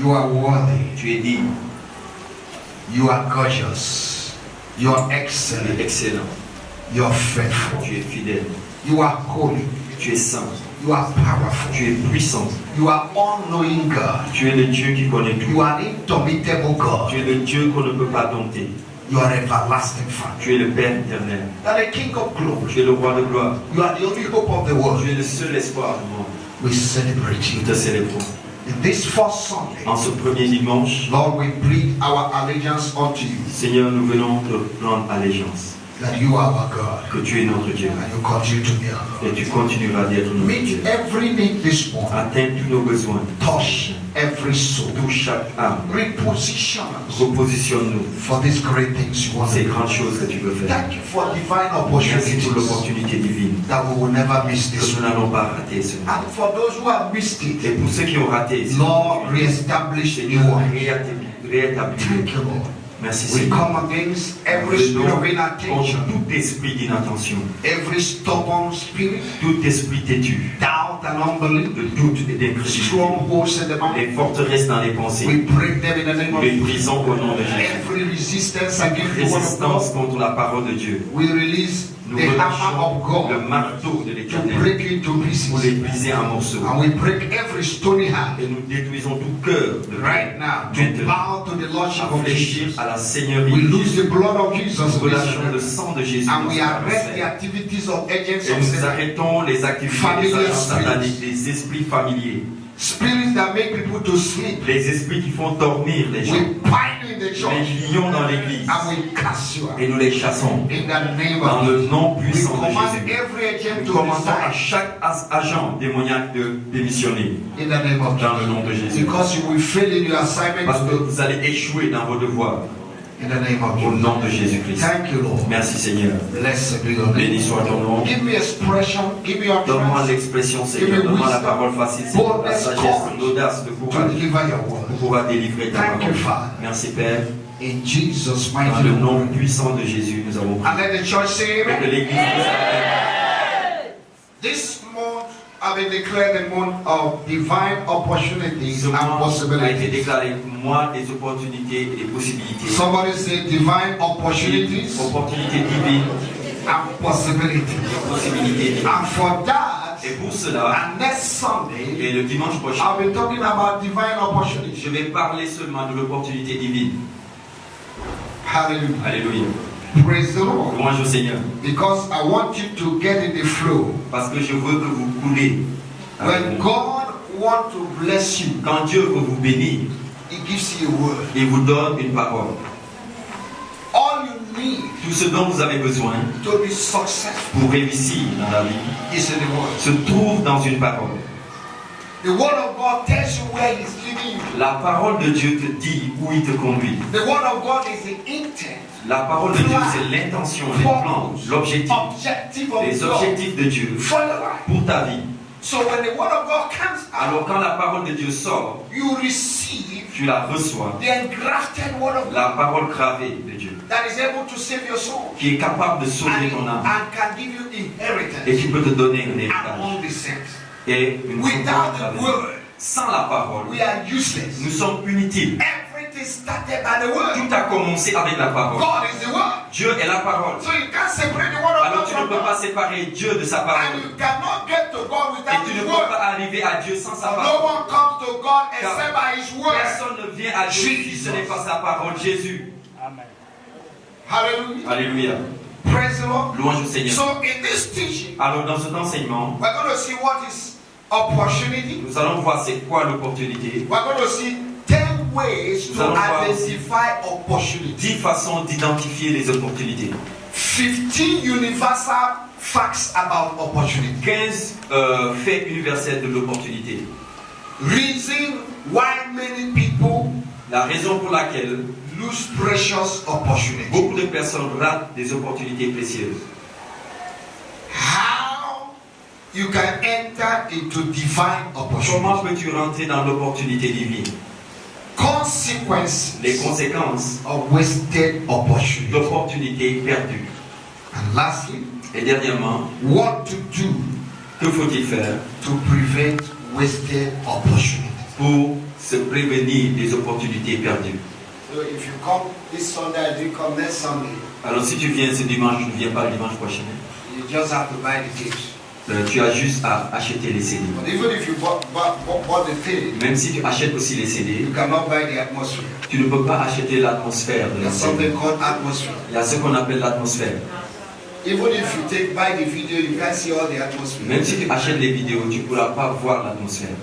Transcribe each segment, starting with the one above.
You are worthy. Tu es digne. You are gorgeous. You are Tu es excellent. excellent. You are faithful. Tu es fidèle. You are holy. Tu es saint. You are powerful. Tu es puissant. You are all-knowing God. Tu es le Dieu qui connaît tout. You are indomitable God. Tu es le Dieu qu'on ne peut pas dompter. You are everlasting Father. Tu es le Père éternel. You are the King of glory. Tu es le roi de gloire. You are the only hope of the world. Tu es le seul espoir du monde. We celebrate Nous you. te célébrons. In this first Sunday, En ce premier dimanche, Lord, we plead our allegiance unto you, Seigneur, nous venons te rendre allégeance. that you are our God, Que tu es notre Dieu. and you continue to be our God. Et tu continueras d'être notre Dieu. Meet every need this morning. Atteins tous nos besoins. Touch every soul. Touche chaque âme. Reposition us Repositionne-nous for these great things you pour want ces to do. grandes choses que tu veux faire. Thank you for divine Merci opportunities pour l'opportunité divine. that we will never miss Que this nous one. n'allons pas rater ce moment. And for those who have missed Et it, pour ceux qui ont raté, Lord, re-establish the new Seigneur, one. rétablis. Thank you, Lord. Merci We Seigneur. come against every spirit of Contre inattention, tout esprit d'inattention, every stubborn spirit, tout esprit têtu, doubt and unbelief, de doute et d'incrédulité, strongholds in the mind. les forteresses dans les We pensées, break them in the name nous of les Jesus. brisons au nom de Jésus. Every resistance against the word of Résistance God, contre la parole de Dieu. we release Nous the hammer relâchons of le God marteau de to l'Éternel break into pour les pieces. briser en morceaux. And we break every stony heart Et nous détruisons tout cœur de right now to maintenant bow to the Lordship à of fléchir Jesus. à la Seigneurie We de lose Jésus. the blood of Jesus Nous in this relâchons le service. sang de Jésus And dans we ce arrest the concert. activities of agents Et of nous Satan. arrêtons les activités des Familiar agents sataniques, spirits. des esprits familiers, Spirits that make people to sleep. les esprits qui font dormir les gens, We bind in the les church lions dans l'église, and we cast you out. et nous les chassons In the name dans of le Jesus. nom We puissant de command Jésus. every agent Nous to commandons à resign chaque agent démoniaque de démissionner in the name of dans le Jesus. nom de Jésus. Because you will fail in your assignment Parce que today. vous allez échouer dans vos devoirs In the name of au Jesus. nom de Jésus-Christ. Thank you, Lord. Merci Seigneur. Blessed be your Béni name. soit ton nom. Give me expression, give me your Donne-moi trust l'expression Seigneur. Donne-moi la parole facile, Seigneur. La sagesse, l'audace, le to courage deliver your pour word. pouvoir délivrer ta Thank you, parole. Father. Merci Père. In Jesus' Dans mighty le name. nom puissant de Jésus, nous avons prié. And let the church say Et que amen. l'Église nous appelle. This month I will declare the month of divine opportunities Ce and mois a été possibilities. déclaré mois des opportunités et des possibilités. Somebody say divine opportunities Opportunités divines and possibilities. et possibilités divines. And for that, Et pour cela, and next Sunday, et le dimanche prochain, I'll be talking about divine opportunities. je vais parler seulement de l'opportunité divine. Hallelujah. Alléluia. Praise the Lord. Louange au Seigneur. Because I want you to get in the flow. Parce que je veux que vous coulez. avec When moi. God wants to bless you, Quand Dieu veut vous bénir, He gives you a word. il vous donne une parole. All you need Tout ce dont vous avez besoin to be successful pour réussir dans la vie is in the word. se trouve dans une parole. The word of God tells you where He's leading you. La parole de Dieu te dit où il te conduit. The word of God is the intent, La parole de Dieu, c'est l'intention, les plans, l'objectif, objective of les God objectifs de Dieu for your life. pour ta vie. So when the word of God comes out, Alors quand la parole de Dieu sort, you receive tu la reçois. the engrafted word of God La parole gravée de Dieu, that is able to save your soul qui est capable de sauver ton âme and can give you et inheritance qui peut te donner un héritage among the saints. et une Without souffrance the avec. word, Sans la parole, we are useless. nous sommes inutiles. Everything started by the word. Tout a commencé avec la parole. God is the word. Dieu est la parole. So you can't separate the word of Alors God tu ne from peux pas God. séparer Dieu de sa And parole. you cannot get to God Et without tu His ne peux word. pas arriver à Dieu sans sa No parole. one comes to God Car except by His word. personne ne vient à Dieu si ce n'est pas sa parole. Jésus. Hallelujah. Alléluia. Praise the Lord. Louange au Seigneur. So in this teaching, Alors dans cet enseignement, we're going to see what is opportunity. nous allons voir c'est quoi l'opportunité. We're going to see 10 ways Nous to allons voir identify opportunity. 10 façons d'identifier les opportunités. 15 universal facts about opportunity. 15 faits universels de l'opportunité. Reason why many people La raison pour laquelle lose precious opportunity. beaucoup de personnes ratent des opportunités précieuses. How you can enter into divine Comment opportunity. peux-tu rentrer dans l'opportunité divine? Consequences Les conséquences of wasted opportunity. d'opportunités perdues. And lastly, Et dernièrement, what to do que faut-il faire to prevent wasted opportunity. pour se prévenir des opportunités perdues. So if you come this Sunday, I didn't come next Sunday. Alors si tu viens ce dimanche, tu ne viens pas le dimanche prochain. You just have to buy the tapes. Tu as juste à acheter les CD. But even if you bought the tape, Même si tu achètes aussi les CD, you cannot buy the atmosphere. tu ne peux pas acheter l'atmosphère de la There's CD. something called atmosphere. Il y a ce qu'on appelle l'atmosphère. Even if you buy the video, you can't see all the atmosphere. Même si tu achètes les vidéos, tu ne pourras pas voir l'atmosphère.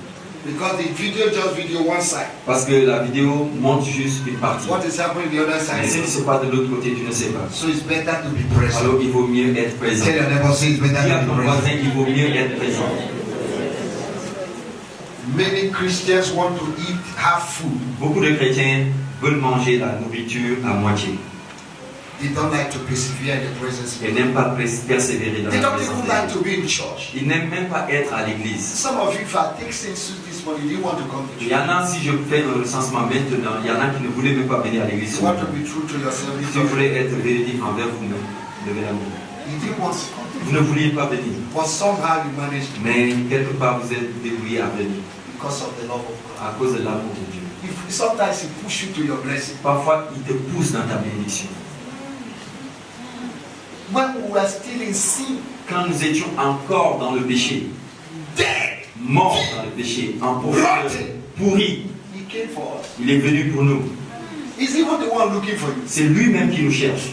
Because the video just video one side. Parce que la vidéo montre juste une partie. What is happening the other Mais ce side? qui se passe de l'autre côté, tu ne sais pas. So it's better to be present. Alors il vaut mieux être présent. Tell your neighbor, say it's better Dis à to ton be present. voisin qu'il vaut mieux être présent. Many Christians want to eat, have food. Beaucoup de chrétiens veulent manger la nourriture à moitié. They don't like to persevere in the presence of Ils God. n'aiment pas persévérer dans They la don't présence even de like Dieu. to be in church. Ils n'aiment même pas être à l'église. Some of you, if I take census this morning, you didn't want to come to Il y church. en a, si je fais le recensement maintenant, il y en a qui ne voulaient même pas venir à l'église. You want to be true to yourself. Si vous voulez être véridique envers vous-même, levez la main. You didn't want to come. Vous ne vouliez pas venir. But somehow you managed to Mais quelque part, vous êtes débrouillé à venir because of the love of God. à cause de l'amour de Dieu. Sometimes He push you to your blessing. Parfois, il te pousse dans ta bénédiction. When we were still in sin, Quand nous étions encore dans le péché, dead, morts dans le péché, en profondeur, pourris, He came for us. il est venu pour nous. He's even the one looking for you. C'est lui-même qui nous cherche.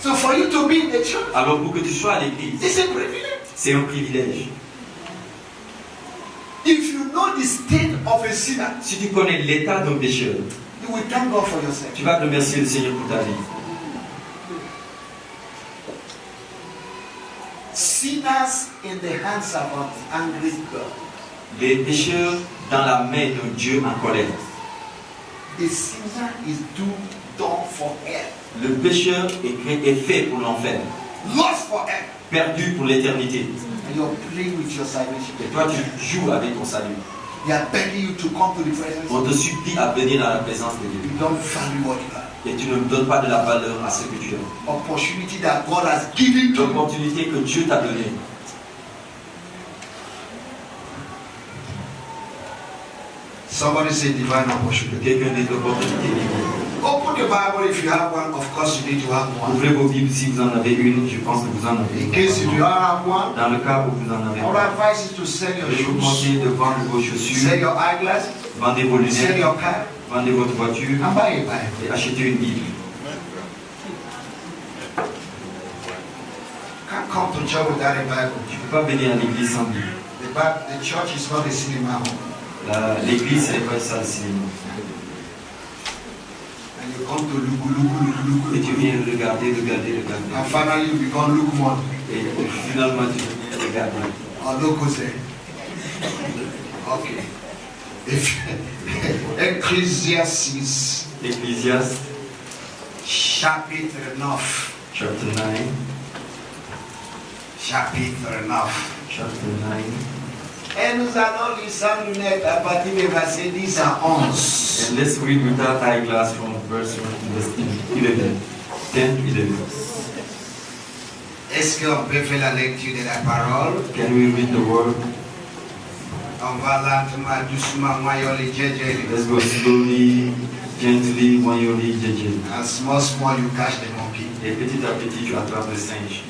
So for you to be in the church, Alors pour que tu sois à l'église, it's a privilege. c'est un privilège. If you know the state of a sinner, Si tu connais l'état d'un pécheur, you will thank God for yourself. tu vas remercier le Seigneur pour ta vie. Sinners in the hands of an angry God. Les pécheurs dans la main d'un Dieu en colère. The sinner is done for hell. Le pécheur est fait pour l'enfer, Lost for hell. perdu pour l'éternité. And you're playing with your salvation. Et toi, tu joues avec ton salut. They are begging you to come to the presence On of te supplie à venir dans la présence de Dieu. You don't value what you have. Et tu ne donnes pas de la valeur à ce que tu as. Opportunity that God has given to you. L'opportunité que Dieu t'a donnée. Somebody say divine opportunity. Quelqu'un dit l'opportunité divine. Open the Bible if you have one. Of course, you need to have one. Ouvrez vos Bibles si vous en avez une. Je pense que vous en avez In une. case you do not have one, Dans le cas où vous en avez I would une, advise you to sell your je vous shoes, conseille de vendre vos chaussures, sell your eyeglasses, vendez vos sell lunettes, your car, vendez votre voiture and buy a Bible. et achetez une Bible. Can't come to church without a Bible. Tu ne peux pas venir à l'église sans Bible. The church is not a cinema hall. L'église, ce n'est pas ça le cinéma. And you come to look. Et tu viens regarder. And finally you become lukewarm. Et finalement, tu viens regarder. Or look say. Okay. If Ecclesiastes Ecclésiaste, chapitre 9. chapter 9. Chapitre 9. Chapter 9. Et nous allons lire sans lunettes à partir des versets 10 à 11. And let's read without eyeglass from verse 1 to verse 11. 10, 11. Est-ce qu'on peut faire la lecture de la parole? Can we read the word? On va lentement, doucement, moyennement, gently. Let's go slowly, gently, moyoli, jeje. And small, you catch the monkey. Et petit à petit, tu attrapes le singe.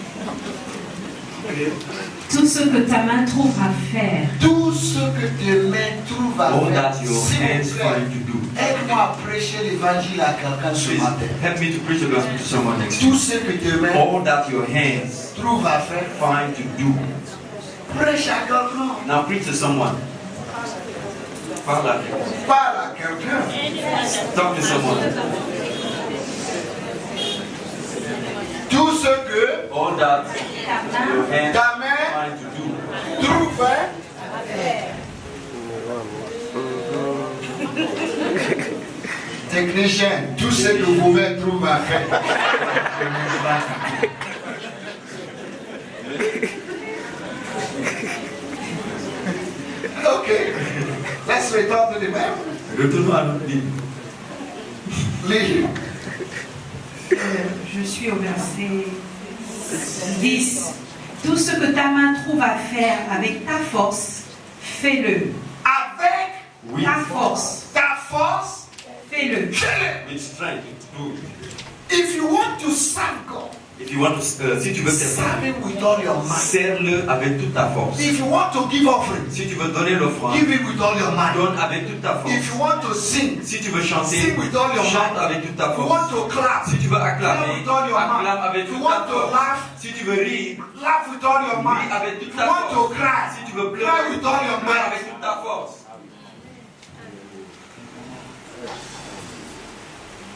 Tout ce que ta main trouve à faire, Tout ce que tes mains trouvent à All faire, that your s'il vous hands plaît, find to do. aide-moi à prêcher l'évangile à quelqu'un ce Please matin. help me to preach the gospel to someone next to Tout you. ce que tes mains All that your hands trouvent à faire, find to do. prêche à quelqu'un. Now preach to someone. Parle à quelqu'un. Parle à quelqu'un. Talk to someone. Tout ce que All that your hands ta main find to do. trouve technicien, tout ce que vos mains trouvent à faire. Okay, let's return to the Bible. Retournons à notre Bible. Listen. je suis au verset 10. Tout ce que ta main trouve à faire avec ta force, fais-le. Avec Oui. Ta force, ta force, fais-le. fais-le. With strength. Do it. If you want to serve God, If you want to, si tu veux servir, serve Him with all your might. serre-le avec toute ta force. If you want to give offering, Si tu veux donner l'offrande, give it with all your might. donne avec toute ta force. If you want to sing, Si tu veux chanter, sing with all your chante might. avec toute ta If you force. want to clap, Si tu veux clap acclamer, with all your acclame might. avec If you toute ta want to force. laugh, Si tu veux rire, laugh with all your ris might. avec If toute you ta want to force. cry, Si tu veux cry pleurer, with all your pleure might. avec toute ta force.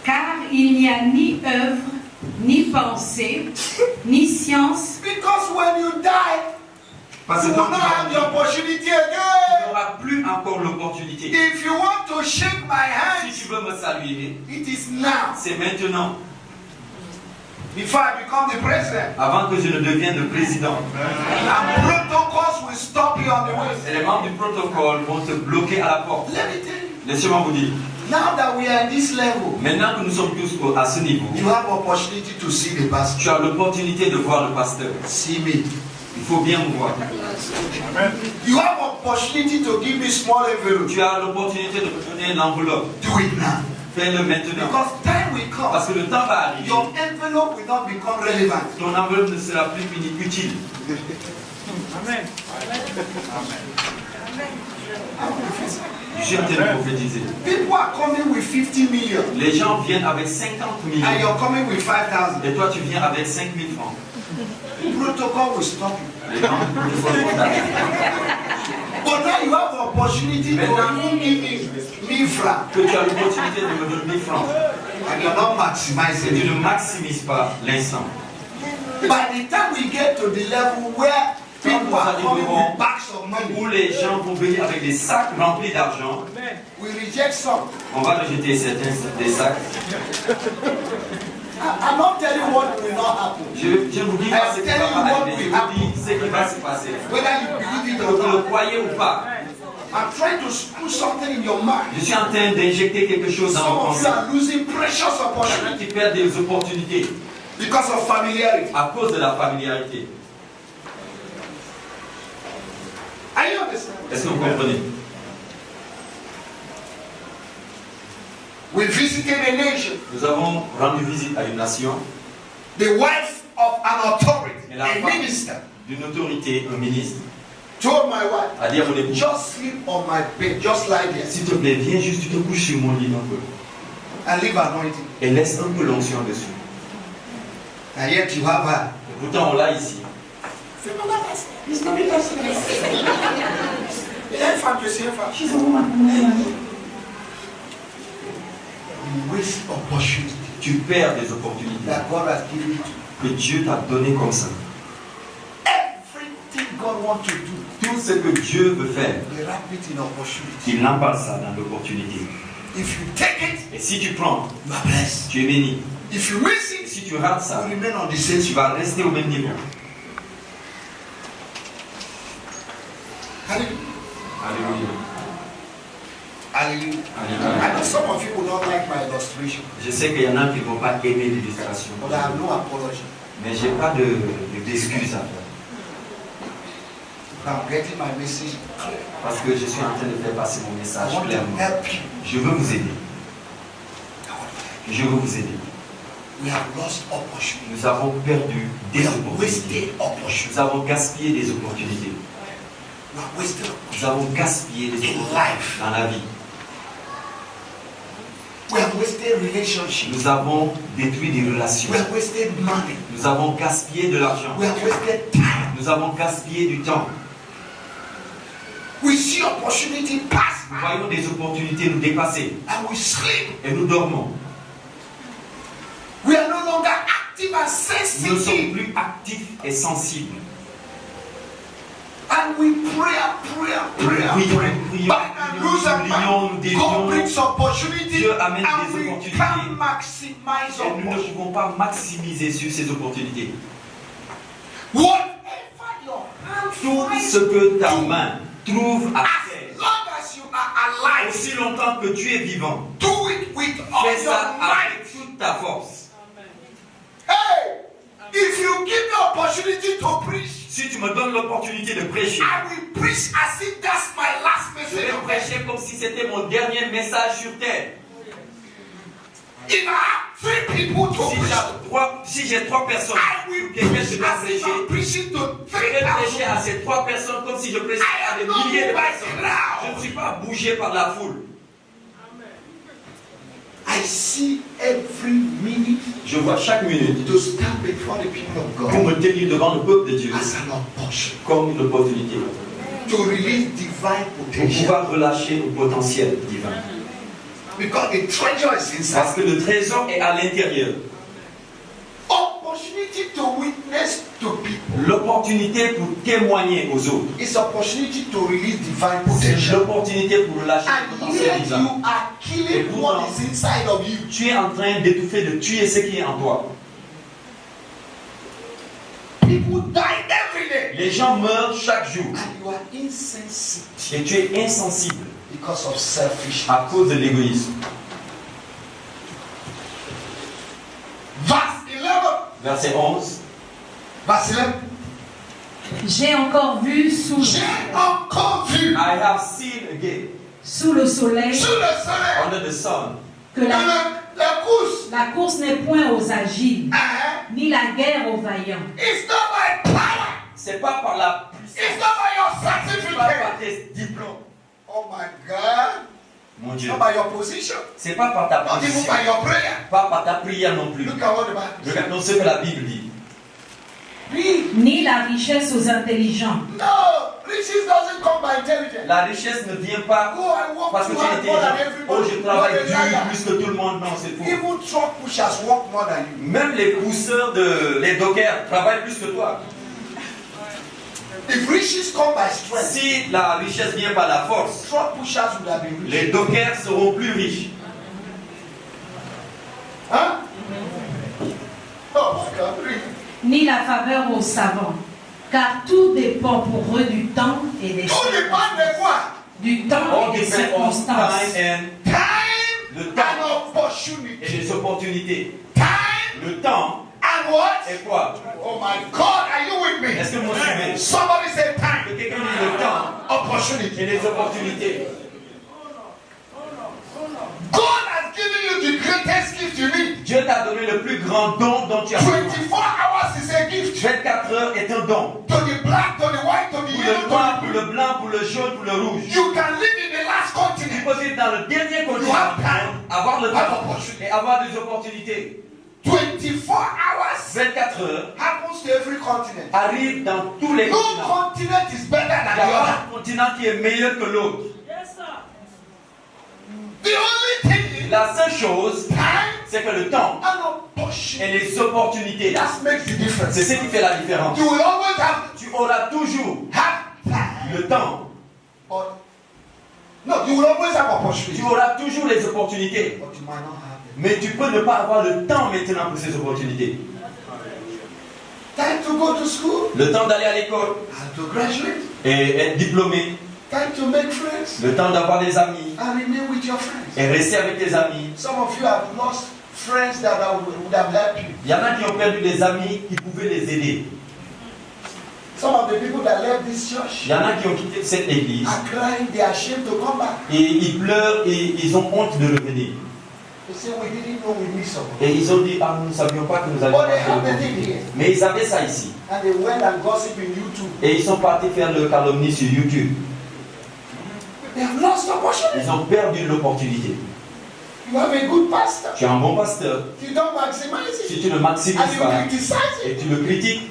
Car il n'y a ni œuvre, ni pensée, ni science, Because when you die, Parce you que will quand not tu have the vas mourir, opportunity tu again. n'auras plus encore l'opportunité. If you want to shake my Si hands, tu veux me saluer, it is now. c'est maintenant, Before I become the president. avant que je ne devienne le président. And protocols will stop you on the way. Et les membres du protocole vont te bloquer à la porte. Let me tell you, Laissez-moi vous dire, now that we are at this level, maintenant que nous sommes tous à ce niveau, you have opportunity to see the tu pastor. as l'opportunité de voir le pasteur. See me. Il faut bien me voir. You have opportunity to give me small envelope. Tu as l'opportunité de me donner l'enveloppe. Do it now. Fais-le maintenant. Because time will Parce come. que le temps va arriver. Your envelope will not become relevant. Ton enveloppe ne sera plus utile. Je suis en train de prophétiser. People are coming with 50 million. Les gens viennent avec 50 millions. And you're coming with 5,000. Et toi, tu viens avec 5 000 francs. Protocol will stop you. Les membres du protocole vont t'arrêter. But now you have the opportunity to even give me 1000 francs. Que tu as l'opportunité de me donner 1000 francs. And you're not Et maximizing tu it. ne maximises pas l'instant. By the time we get to the level where people are coming with bags of Où money, les gens vont venir avec des sacs remplis d'argent, we reject some. on va rejeter certains des sacs. I'm not telling you what will not happen. Je ne vous dis pas ce qui va arriver, je vous dis ce qui va se passer. Whether you believe it Que or vous le not. croyez ou pas, I'm trying to put something in your mind. je suis en train d'injecter quelque chose dans Some vos of you pensées. are losing precious Il y en a opportunities qui perdent des opportunités because of familiarity. à cause de la familiarité. Are you understand? Est-ce que vous comprenez? We visited a nation. Nous avons rendu visite à une nation, The wife of an authority, et la a femme minister, d'une autorité, un ministre, told my wife, a dit à mon époux, just sleep on my bed, just lie there, s'il te plaît, viens juste, tu te couches sur mon lit un peu. and leave anointing. Et laisse un peu l'onction dessus. And yet you have her. Et pourtant, on l'a ici. You waste opportunity Tu perds des opportunités that God has given you. que Dieu t'a données comme ça. Everything God wants to do, Tout ce que Dieu veut faire, He wrap it in opportunity. il emballe ça dans l'opportunité. If you take it, Et si tu prends, you are blessed. tu es béni. If you miss Et it, si tu rates you ça, remain on the same tu vas rester au même niveau. Hallelujah. Alléluia. Hallelujah. Alléluia. I know some of you will not like my illustration, Je sais qu'il y en a qui ne vont pas aimer l'illustration. but I have no apology. Mais je n'ai pas d'excuses à faire. I'm getting my message clear. Parce que je suis en train de faire passer mon I message want to clairement. help you. Je veux vous aider. I want to help Je veux vous aider. you. We have lost opportunity. Nous avons perdu We des have opportunités. wasted opportunity. Nous avons gaspillé des opportunités. We have wasted Nous opportunity. avons gaspillé des In opportunités life, dans la vie. we have wasted relationships. Nous avons détruit des relations. We have wasted money. Nous avons gaspillé de l'argent. We have wasted time. Nous avons gaspillé du temps. We see opportunity pass Nous voyons des opportunités nous dépasser. and we sleep. Et nous dormons. We are no longer active and Nous ne sommes sensitive. plus actifs et sensibles. And we pray, Nous prions, Bind and loose and nous bind. délions. God brings opportunity Dieu amène and des we opportunités. can maximize Et nous ne opportunity. pouvons pas maximiser sur ces opportunités. Whatever your hand Tout finds, ce que ta main trouve à as faire, long as you are alive, aussi longtemps que tu es vivant, do it with all fais ça your might. avec toute ta force. Hey, if you give me opportunity to preach, Si Si tu me donnes l'opportunité de prêcher, I will preach as if that's my last je message. vais prêcher comme si c'était mon dernier message sur terre. If I have 3 people to preach, Si j'ai 3 personnes, I will quelqu'un preach se doit as if prêcher. I'm preaching to Je vais prêcher 3,000. à ces 3 personnes comme si je prêchais à des milliers de personnes. Je ne suis pas bougé par la foule. I see every minute Je vois chaque minute to stand before the people of pour God me tenir devant le peuple de Dieu as an opportunity comme une opportunité to release divine pour potential. pouvoir relâcher le potentiel divin. Because the treasure is inside. Parce que le trésor est à l'intérieur. Opportunity to witness to people L'opportunité pour témoigner aux autres. is opportunity to release divine C'est potential. l'opportunité pour relâcher le And potentiel yet divin. you are killing what is inside of you. Tu es en train d'étouffer, de tuer ce qui est en toi. People die every day. Les gens meurent chaque jour. And you are insensitive Et tu es insensible because of selfishness. à cause de l'égoïsme. Verse 11. Verset 11. Verse 11. J'ai encore vu J'ai encore vu I have seen again sous le soleil sous le soleil under the sun que que la course n'est point aux agiles, ni ni la guerre aux vaillants. it's not by power, c'est pas par la it's puissance, not by your c'est pas certificate. par tes diplômes. Oh my God. Mon It's Dieu, not by your position, c'est pas par ta not even position, by your prayer. pas par ta prière non plus. Look at what the Bible says. Regardons ce que la Bible dit. Read. Ni la richesse aux intelligents. No, riches doesn't come by intelligence. La richesse ne vient pas Oh, I work parce que too tu es hard more than intelligent. Oh, everybody. je travaille No, they're dur like plus que tout le monde. Non, c'est that. faux. Even truck pushers work more than you. Même les pousseurs, les dockers travaillent plus que toi. If riches come by strength, Si la richesse vient par la force, truck pushers would have been rich. les dockers seront plus riches. Huh? Oh my God, read. Ni la faveur aux savants. Car tout dépend pour eux du temps et des Tout dépend de quoi? du temps All et des depend on circonstances. time Time Le and temps opportunity. et les opportunités. Time Le temps and what? est quoi? Oh my God, are you with me? Est-ce que vous me suivez? Somebody say Que time, quelqu'un dise le temps opportunity. et les opportunités. God has given you the greatest gift you need. Dieu t'a donné le plus grand don dont tu as besoin. 24 hours is a gift. 24 heures est un don. To the black, to the white, to the Pour yellow, le to noir, the pour blue. le blanc, pour le jaune, pour le rouge. You can live in the last Tu continent. peux vivre dans le dernier continent, avoir le temps et avoir des opportunités. 24 hours 24 heures happens to every continent. arrivent dans tous les No continents. continent is better Il than n'y a the pas other. un continent qui est meilleur que l'autre. The only thing is La seule chose, time c'est que le temps and opportunity. et les opportunités, That makes the difference. c'est ce qui fait la différence. You will always have Tu auras toujours time. le temps, But no, you will always have opportunity. tu auras toujours les opportunités, But you might not have them. mais tu peux ne pas avoir le temps maintenant pour ces opportunités. Time to go to school Le temps d'aller à l'école and to graduate. et être diplômé, Time to make friends le temps d'avoir des amis and remain with your friends. et rester avec tes amis. Some of you have lost friends that would have helped you. Il y en a qui ont perdu des amis qui pouvaient les aider. Some of the people that left this church Il y en a qui ont quitté cette église are crying, they are ashamed to come back. et ils pleurent et ils ont honte de revenir. They say, we didn't know we missed someone. Et ils ont dit, ah, nous ne savions pas que nous allions But they passer have the l'opportunité. thing here. Mais ils avaient ça ici. And they went and gossip in YouTube. Et ils sont partis faire le calomnie sur YouTube. They have lost opportunity. Ils ont perdu l'opportunité. You have a good pastor. Tu es un bon pasteur. You don't maximize Si it. tu ne maximises And you pas criticize et it. tu le critiques,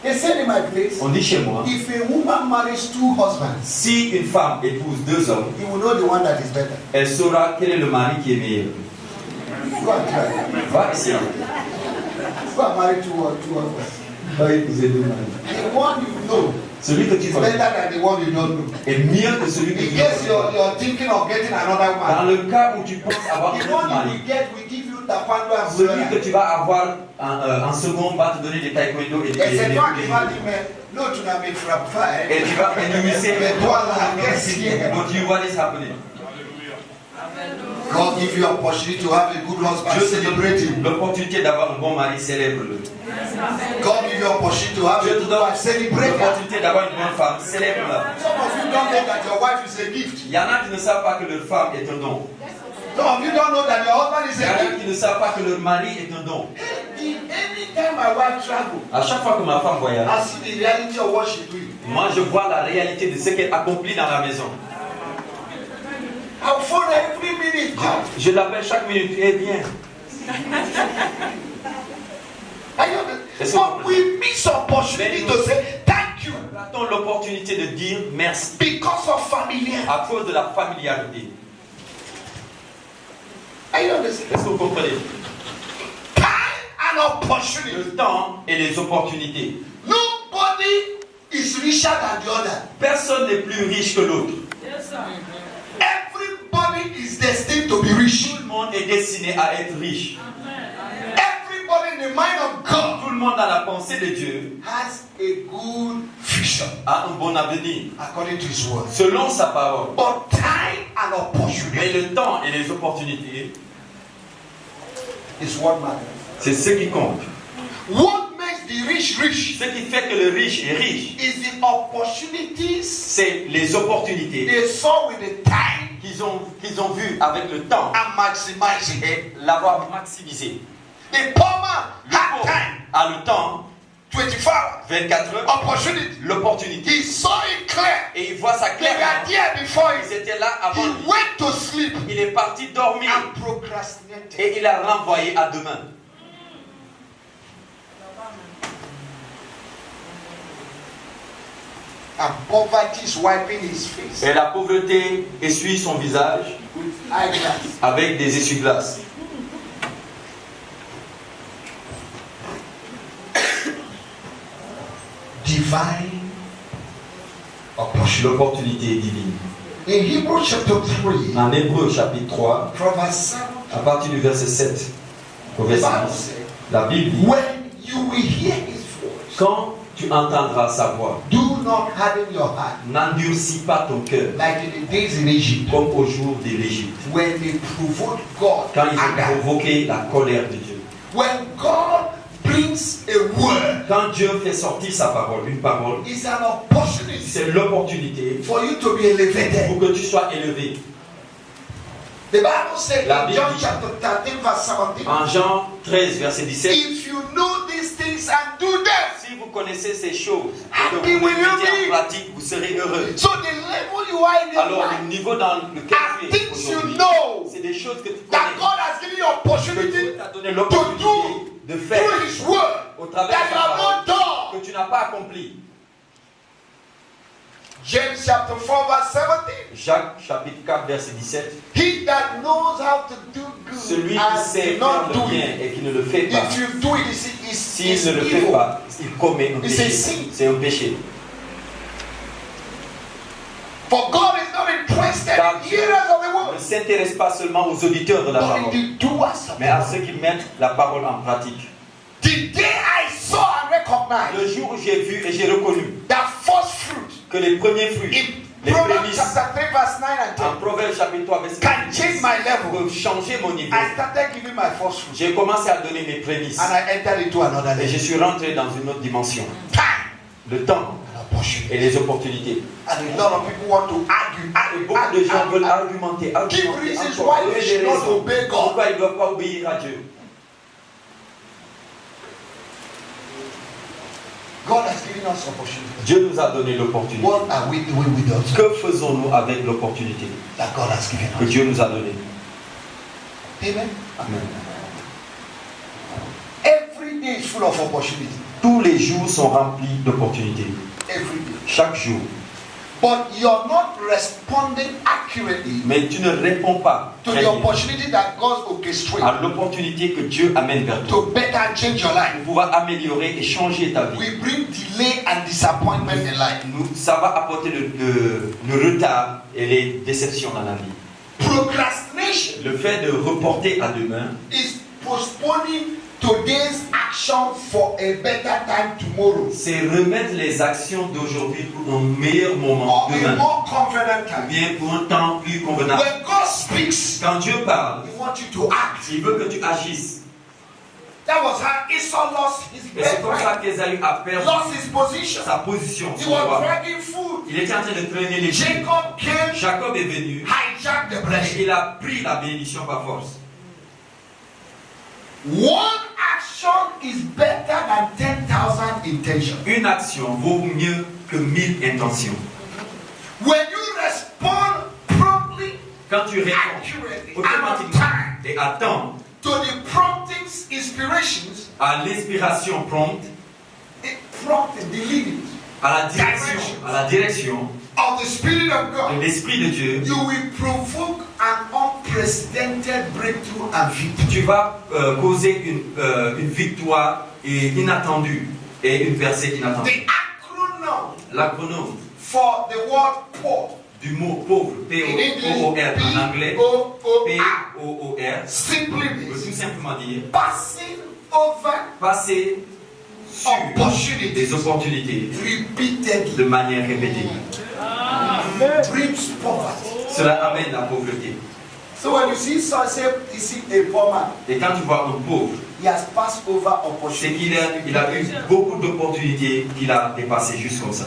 They said in my place, on dit chez moi, if a woman marries 2 husbands, si une femme épouse 2 hommes, you will know the one that is better. elle saura quel est le mari qui est meilleur. Go and try. Va essayer. Go and marry 2 husbands. Va épouser 2 maris. The one you know Celui que tu is connais better than the one you don't know. est mieux que celui que In tu case connais. you're thinking of getting another Dans one, le cas où tu penses avoir un the autre one you mari, will get will give you taekwondo and celui que prayer. tu vas avoir en second va te donner des taekwondo et Et c'est des toi qui vas dire, mais l'autre n'a me frappe pas. et tu vas énumérer. Mais toi là, qu'est-ce qu'il y a? But you what is happening? God give you opportunity to have a good husband. Dieu te Celebrate donne him. l'opportunité d'avoir un bon mari, célèbre-le. God give you the opportunity to have Dieu a te good donne wife. Celebrate her. l'opportunité d'avoir une bonne femme. Célèbre-la. Some of you don't know that your wife is a gift. Il y en a qui ne savent pas que leur femme est un don. Some of you don't know that your husband is Il y en a a gift. qui ne savent pas que leur mari est un don. Anytime my wife travels, À chaque fois que ma femme voyage, I see the reality of what she's doing. moi je vois la réalité de ce qu'elle accomplit dans la maison. I'll phone her every minute. Je l'appelle chaque minute. Eh bien, But we miss opportunity to say thank you nous ratons l'opportunité de dire merci because of familiarity. à cause de la familiarité. I understand. Est-ce que vous comprenez? Time and opportunity. Le temps et les opportunités. Nobody is richer than the other. Personne n'est plus riche que l'autre. Everybody is destined to be rich. Tout le monde est destiné à être riche. Everybody in the mind of God Tout le monde dans la pensée de Dieu has a good future a un bon avenir, according to His word. selon sa parole. But time and Mais opportunity le temps et les opportunités, is what matters. c'est ce qui compte. What makes the rich rich Ce qui fait que le riche est riche, is the opportunities c'est les opportunités they saw with the time qu'ils ont vues avec le temps and maximizing. et l'avoir maximisé. The poor man Le had pauvre time, a le temps, 24 hours, 24 heures, opportunity. l'opportunité. He saw it clear. Et il voit ça They were clairement. there before Ils him. étaient là avant He lui. went to sleep Il est parti dormir and procrastinated. et il a renvoyé à demain. And poverty is wiping his face Et la pauvreté essuie son visage with eyeglass. avec des essuie-glaces. Divine opportunity. L'opportunité divine. In Hebrews chapter 3, En Hébreux chapitre 3, from verse 7, à partir du verset 7 au the verset Bible 10, says, la Bible dit: when you will hear his voice, quand tu entendras sa voix, do not harden your heart n'endurcis pas ton cœur, like in the days in Egypt comme au jour de l'Égypte, when they provoked God. quand ils ont anger. provoqué la colère de Dieu. When God brings a word, Quand Dieu fait sortir sa parole, une parole, it's an opportunity c'est l'opportunité for you to be elevated. pour que tu sois élevé. The Bible said La in Bible John dit- chapter 13, verse 17, En Jean 13, verset 17, if you know these things and do them, si vous connaissez ces choses, que Happy vous will les you mettez be? en pratique, vous serez heureux. so the level you are in your Alors, le life, niveau dans lequel and tu es things you aujourd'hui, know c'est des choses que tu that connais, God has given you que opportunity Dieu t'a donné l'opportunité de faire through His word au travers that de you sa have parole, not done. que tu n'as pas accompli. James chapter 4, verse 17. Jacques chapitre 4, verset 17. He that knows how to do good Celui qui and sait do faire not do le bien it, et qui ne le fait pas, if you do it, s'il it's ne le fait evil. pas, il commet un It's a péché. sin. C'est un péché. For God is not interested Car in Dieu hearers of the ne word, s'intéresse pas seulement aux auditeurs de la but parole, in the doers of mais the à word. ceux qui mettent la parole en pratique. The day I saw and Le recognized jour où j'ai vu et j'ai reconnu that first fruit que les premiers fruits, in les Proverbs prémices, chapter 3, verse 9 and 10 en Proverbe chapitre 3, verset can 10, change my level, peuvent changer mon niveau. I started giving my first fruit J'ai commencé à donner mes prémices and I entered into another et je level. suis rentré dans une autre dimension. Time Le temps and opportunity. et les opportunités. And a lot of people want to argue, Et argue, beaucoup de gens veulent argue. argumenter, Give argumenter reasons encore, why donner they des should not raisons. obey God. Pourquoi ils ne doivent pas obéir à Dieu. God has given us opportunity. Dieu nous a donné l'opportunité. What are we doing with us Que faisons-nous avec l'opportunité that God has given que us? Dieu nous a donnée? Amen. Amen. Every day is full of opportunity. Tous les jours sont remplis d'opportunités. Every day. Chaque jour. But you're not responding accurately Mais tu ne réponds pas to très the bien opportunity that God orchestrates à l'opportunité que Dieu amène vers toi to better and change your life. pour pouvoir améliorer et changer ta vie. We bring delay and disappointment in life. Ça va apporter le retard et les déceptions dans la vie. Procrastination Le fait de reporter à demain, is postponing today's action for a better time tomorrow c'est remettre les actions d'aujourd'hui pour un meilleur moment or a demain, more convenient ou time. bien pour un temps plus convenable. When God speaks, Quand Dieu parle, He wants you to act. il veut que tu agisses. That was how Esau lost his Et c'est comme ça birthright. qu'Ésaü a perdu Lost his position. sa position. He son was droit. dragging food. Il était en train de traîner les pieds. Jacob came, Jacob est venu hijacked the et blessing. il a pris la bénédiction par force. One action is better than 10,000 intentions. Une action vaut mieux que 1000 intentions. When you respond promptly, Quand tu réponds accurately, and on automatiquement time et à temps to the promptings, inspirations, à l'inspiration prompte, it prompted the leading à la direction of the Spirit of de God, l'Esprit de Dieu, you will provoke an unprecedented breakthrough and victory. tu vas causer une victoire inattendue et une percée inattendue. The acronym L'acronyme for the word poor du mot pauvre, in English, P-O-O-R en anglais, P-O-O-R, P-O-O-R, simply veut means tout simplement dire passing over passer sur opportunities des opportunités repeatedly de manière répétée. brings poverty. Cela amène la pauvreté. So when you see say you see a poor man, Et quand tu vois un pauvre, he has passed over c'est opportunities. qu'il a eu beaucoup d'opportunités qu'il a dépassées juste comme ça.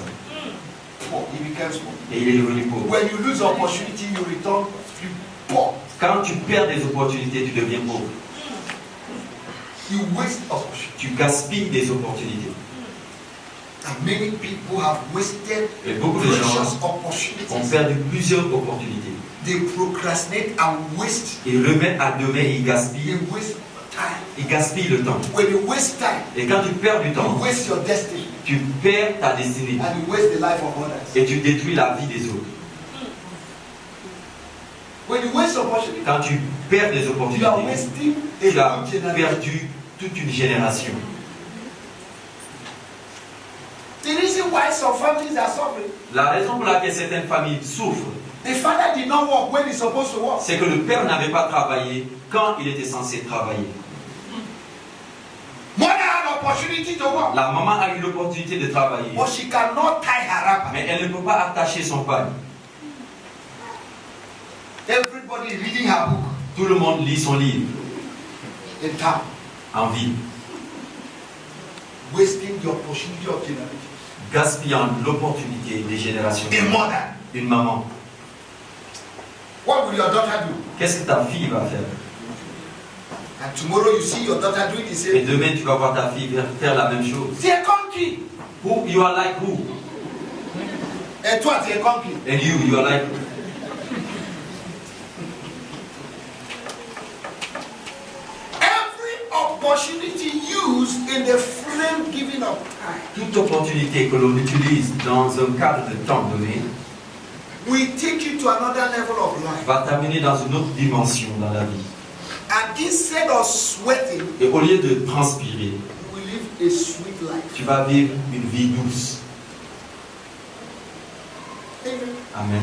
Poor. He becomes poor. Et il est devenu pauvre. When you lose opportunity, you return poor. Quand tu perds des opportunités, tu deviens pauvre. You waste opportunity. Tu gaspilles des opportunités. And many people have wasted Et beaucoup de precious gens ont opportunities. perdu plusieurs opportunités. They procrastinate and waste. Ils remettent à demain et ils They gaspillent. waste time. Ils gaspillent le temps. When you waste time, Et quand tu perds du you temps, waste your destiny tu perds ta destinée and you waste the life of others. et tu détruis la vie des autres. When you waste opportunity, Quand tu perds des you are opportunités, wasting tu a as good generation. perdu toute une génération. The reason why some families are suffering, La raison pour laquelle certaines familles souffrent, the father did not work when he's supposed to work. c'est que le père n'avait pas travaillé quand il était censé travailler. Mother had opportunity to work, La maman a eu l'opportunité de travailler, but she cannot tie her wrapper. mais elle ne peut pas attacher son pagne. Everybody is reading her book Tout le monde lit son livre in town, en ville, wasting the opportunity of generation. gaspillant l'opportunité des générations. A mother, Une maman, what will your daughter do? qu'est-ce que ta fille va faire? And tomorrow you see your daughter doing the Et same. demain, tu vas voir ta fille faire la même chose. C'est un country. Who you are like who? Et toi, tu es country. And you are like who? Every opportunity used in the frame giving of time Toute opportunité que l'on utilise dans un cadre de temps donné will take you to another level of life. va t'amener dans une autre dimension dans la vie. And instead of sweating, Et au lieu de transpirer, you will live a sweet life. tu vas vivre une vie douce. Amen. Amen.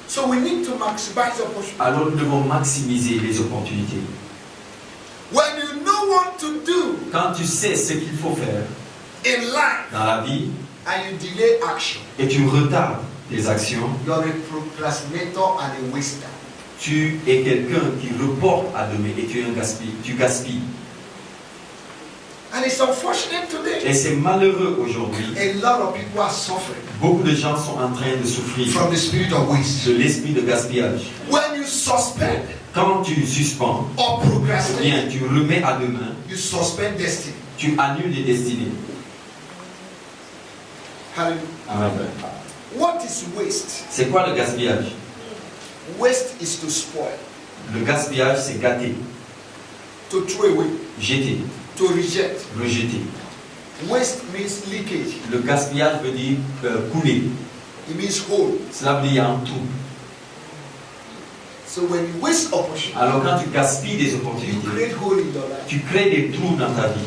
So we need to maximize opportunity. Alors nous devons maximiser les opportunités. When you know what to do Quand tu sais ce qu'il faut faire in life dans la vie and you delay action, et tu retardes tes actions, you are a procrastinator and a waster. tu es quelqu'un qui reporte à demain et tu gaspilles. And it's unfortunate today. Et c'est malheureux aujourd'hui. A lot of people are suffering Beaucoup de gens sont en train de souffrir from the spirit of waste. de l'esprit de gaspillage. When you suspend Quand tu suspends, or ou procrastinate, bien tu remets à demain, you suspend destiny. tu annules les destinées. Hallelujah. Amen. What is waste? C'est quoi le gaspillage? Waste is to spoil, Le gaspillage, c'est gâter, to throw away, jeter, to reject. rejeter. Waste means leakage. Le gaspillage veut dire couler. It means hole. Cela veut dire un trou. So when you waste opportunity, Alors quand tu gaspilles des you opportunités, create hole in your life. tu crées des trous dans ta vie.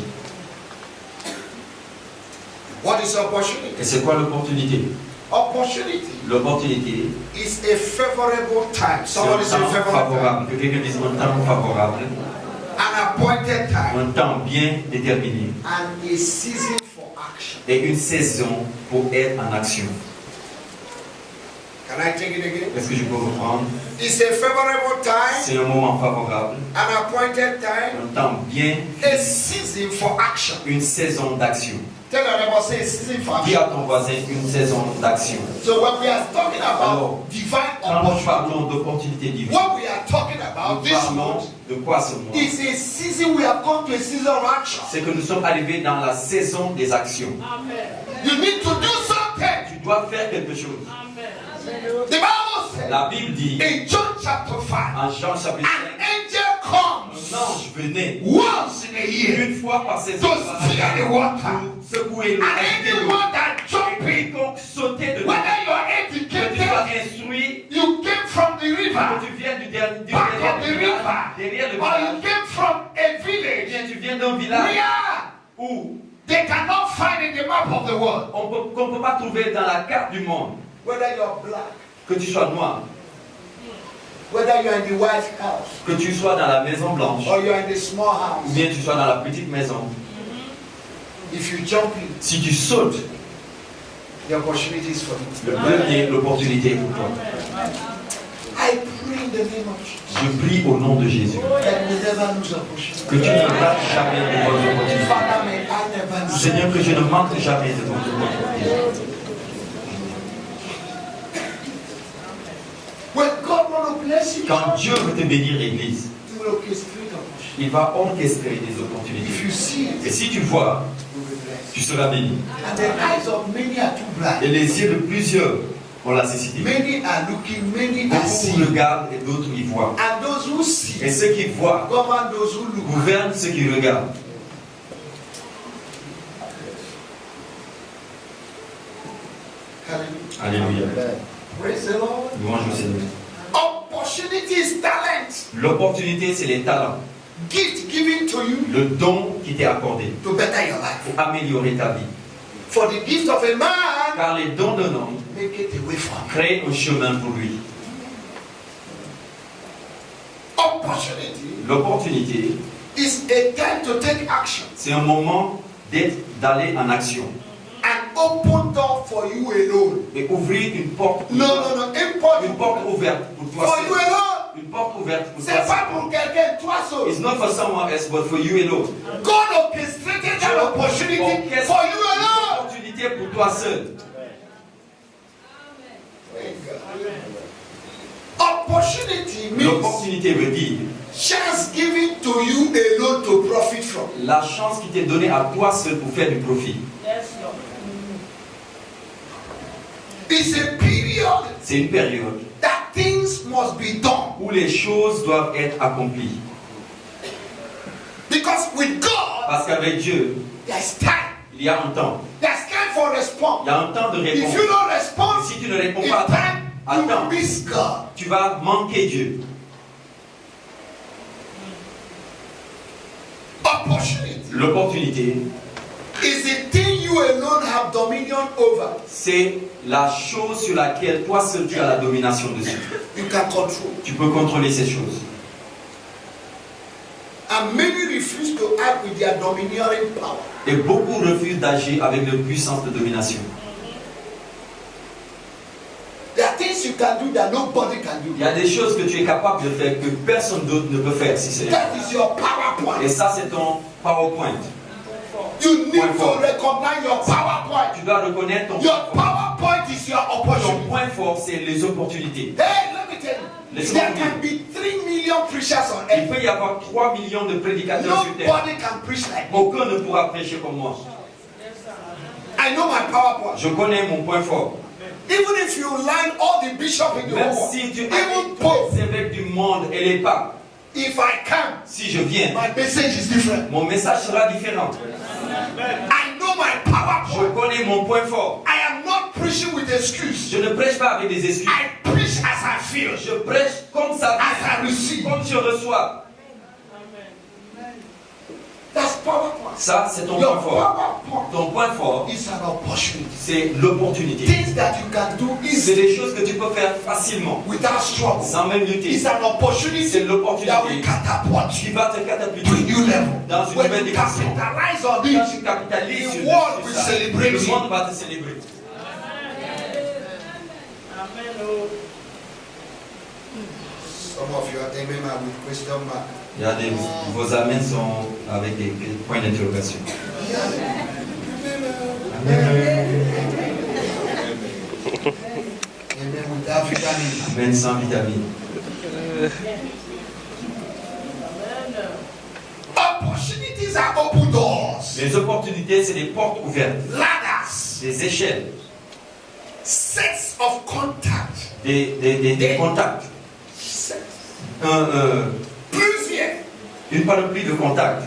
What is opportunity? Et c'est quoi l'opportunité? Opportunity L'opportunité, is a favorable time. c'est Somebody un say temps favorable time. favorable. Que quelqu'un dise un temps favorable, An appointed time un temps bien déterminé and a season for action. et une saison pour être en action. Can I take it again? Est-ce que je peux reprendre? It's a favorable time, C'est un moment favorable, an appointed time, un temps bien, a season for action. une saison d'action. Tell your neighbor, say a season for Dis action. à ton voisin une saison d'action. So when we are talking about Alors, divine Quand nous opportunity, parlons d'opportunités divines, what we are talking about nous this parlons month de quoi ce mois? is a season we have come to a season of action. C'est que nous sommes arrivés dans la saison des actions. You need to do something. Tu dois faire quelque chose. The Bible says La Bible dit in John chapter 5, en Jean chapitre an 5, angel comes un ange venait once in a year une fois par saison to steer the water. secouer l'eau, And agiter l'eau. anyone that jump Et in, quiconque sautait dedans, whether you are que tu sois educated, instruit, you came from the que river, tu viennes du derrière back of the le village, river, derrière le or you village, came from a ou village bien tu viens d'un village where où they cannot find in the map of the world, qu'on ne peut pas trouver dans la carte du monde, whether you are black, que tu sois noir, whether you are in the White House, que tu sois dans la maison blanche, or you are in the small ou house. bien tu sois dans la petite maison, If you jump in, si tu sautes, the opportunity is for you. le premier, l'opportunité est pour toi. I pray in the name of Jesus Je prie au nom de Jésus that we never lose opportunity. que tu ne rates jamais de bonnes opportunités. Father, may I never lose. Seigneur, que je ne manque jamais de bonnes opportunités. When God want to bless you, Quand Dieu veut te bénir, Église, He will orchestrate opportunity. il va orchestrer des If opportunités. you see Et it, si tu vois, you will be blessed. tu seras béni. And the eyes of many are too Et blind. les yeux de plusieurs ont la cécité. Many are looking, many are Beaucoup seeing. regardent et d'autres y voient. And those who see Et ceux qui voient govern those who look. gouvernent ceux qui regardent. Hallelujah. Alléluia. Praise the Lord. Louange au Seigneur. Opportunity is talent. L'opportunité, c'est les talents. Gift given to you Le don qui t'est accordé to better your life. pour améliorer ta vie. For the gift of a man, Car les dons d'un homme make it a way for him. créent un chemin pour lui. Opportunity L'opportunité, is a time to take action. c'est un moment d'aller en action An open door for you alone. et ouvrir une porte, No, important. une porte ouverte pour toi For you seul. alone. Une porte ouverte pour C'est toi pas seul. pour quelqu'un, toi It's seul. not for someone else, but for you alone. God orchestrated that opportunity Orchestre for you une alone. opportunité pour toi seul. Opportunity means L'opportunité veut dire chance given to you alone to profit from. la chance qui t'est donnée à toi seul pour faire du profit. It's a period C'est une période that things must be done. où les choses doivent être accomplies. Because with God, Parce qu'avec Dieu, there's time. il y a un temps. There's time for response. Il y a un temps de If réponse. you don't Et respond si tu ne réponds in pas time, à you temps, miss God. tu vas manquer Dieu. Opportunity L'opportunité, is the thing you alone have dominion over. c'est la chose sur laquelle toi seul tu as la domination dessus. You can control. Tu peux contrôler ces choses. And many refuse to act with their domineering power. Et beaucoup refusent d'agir avec leur puissance de domination. There are things you can do that nobody can do. Il y a des choses que tu es capable de faire que personne d'autre ne peut faire si c'est. That is your PowerPoint. Et ça, c'est ton PowerPoint. You need Point to fort. recognize your PowerPoint. Tu dois reconnaître ton Your PowerPoint is your Ton opportunity. point fort, c'est les opportunités. Hey, let me tell you. Laisse-moi There dire. can be 3 million preachers on Il earth. peut y avoir 3 millions de prédicateurs sur terre. Nobody can preach like me. Aucun ne pourra prêcher comme moi. I know my PowerPoint. Je connais mon point fort. Even if you line all the bishops in the Même world, si tu even as Pope, tous les évêques du monde et les papes, if I come, si je viens, my message is different. mon message sera différent. I know my Je PowerPoint. connais mon point fort. I am not preaching with excuse. Je ne prêche pas avec des excuses. I preach as I feel, Je prêche comme ça as I vient, receive. comme je reçois. That's PowerPoint. Ça, c'est ton Your point fort. PowerPoint Ton point fort, is an opportunity. c'est l'opportunité. Things that you can do C'est easily des choses que tu peux faire facilement, without struggle. sans même lutter. It's an opportunity C'est that l'opportunité will catapult qui you va te to a catapulter new level. dans une When nouvelle you dimension. capitalize on Quand it, tu capitalises the sur world will ça, celebrate le you. monde va te célébrer. Some of your amen are with question mark. Il y a vos amens sont avec des points d'interrogation. Amen without vitamin. Amen sans vitamine. Opportunities are open doors. Les opportunités, c'est des portes ouvertes, Ladders. des échelles, Sets of contact. des contacts. Sets. Plusieurs. Une panoplie de contacts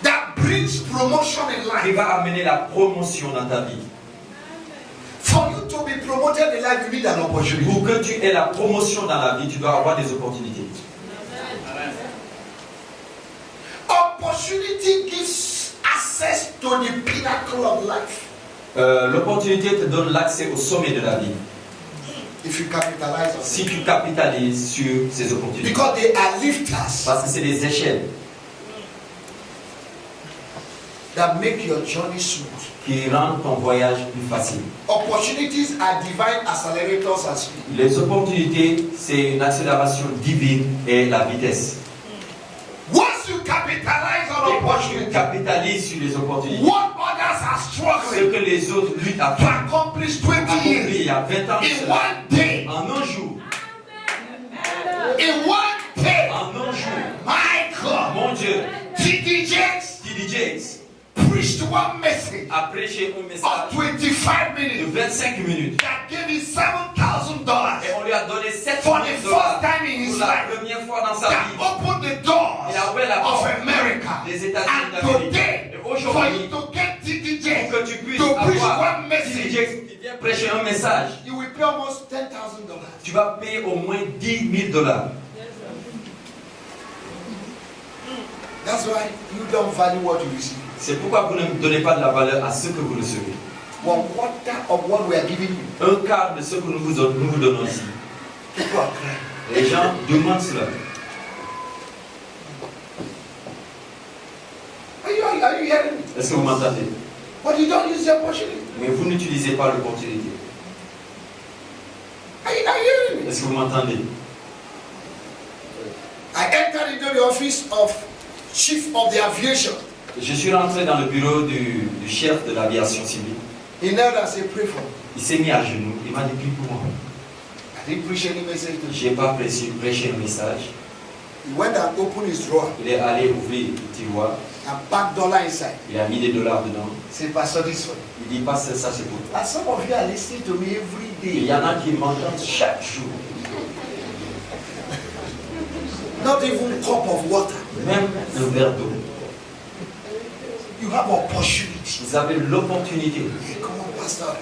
That brings promotion in qui life. va amener la promotion dans ta vie. For you to be promoted in life, you need an opportunity. Pour que tu aies la promotion dans la vie, tu dois avoir des opportunités. Opportunity gives access to the pinnacle of life. L'opportunité te donne l'accès au sommet de la vie. If you capitalize on Si it. tu capitalises sur ces opportunités. Because they are lifters Parce que c'est des échelles that make your journey smooth. qui rendent ton voyage plus facile. Opportunities are divine accelerators and speed. Les opportunités, c'est une accélération divine et la vitesse. Once you capitalize on Et quand tu opportunity, capitalises sur les opportunités, what others are ce struggling que les autres luttent à to faire, accomplish 20 accompli years il y a 20 ans de in cela, one day. en un jour, In one day, en un jour, my God, mon Dieu, T.D. Jakes TD Jakes preached one message a prêché un of message 25 de minutes 25 minutes that gave him $7,000 et on lui a donné 7 for $000 the first time in his pour la life. première fois dans sa That vie. opened the doors Il a ouvert la of porte America. des États-Unis And d'Amérique. today, Et for aujourd'hui, you to get T.D. pour Jakes que tu puisses to preach avoir one TD message, Jakes qui vient prêcher un message, you will pay almost $10,000. tu vas payer au moins $10,000. That's why you don't value what you receive. C'est pourquoi vous ne donnez pas de la valeur à ce que vous recevez. 1/4 of what we are giving you. Un quart de ce que nous vous donnons ici. People are crying. Les gens demandent cela. Are you hearing me? Est-ce que vous m'entendez? But you don't use the opportunity. Mais vous n'utilisez pas l'opportunité. Are you hearing me? Est-ce que vous m'entendez? I entered into the office of Chief of the Aviation. Je suis rentré dans le bureau du chef de l'aviation civile. He knelt and said, pray for me. Il s'est mis à genoux. Il m'a dit, prie pour moi. I didn't preach any message to Je him. n'ai pas prêché un message. He went and opened his drawer Il est allé ouvrir le tiroir. and packed $1 inside. Il a mis des dollars dedans. Say, Pastor, this one. Il dit, pas ça, c'est pour toi. And some of you are listening to me every Il y day. en a qui m'entendent chaque jour. Not even a cup of water. Même un verre d'eau. You have opportunity. Vous avez l'opportunité. Hey, come on, Pastor.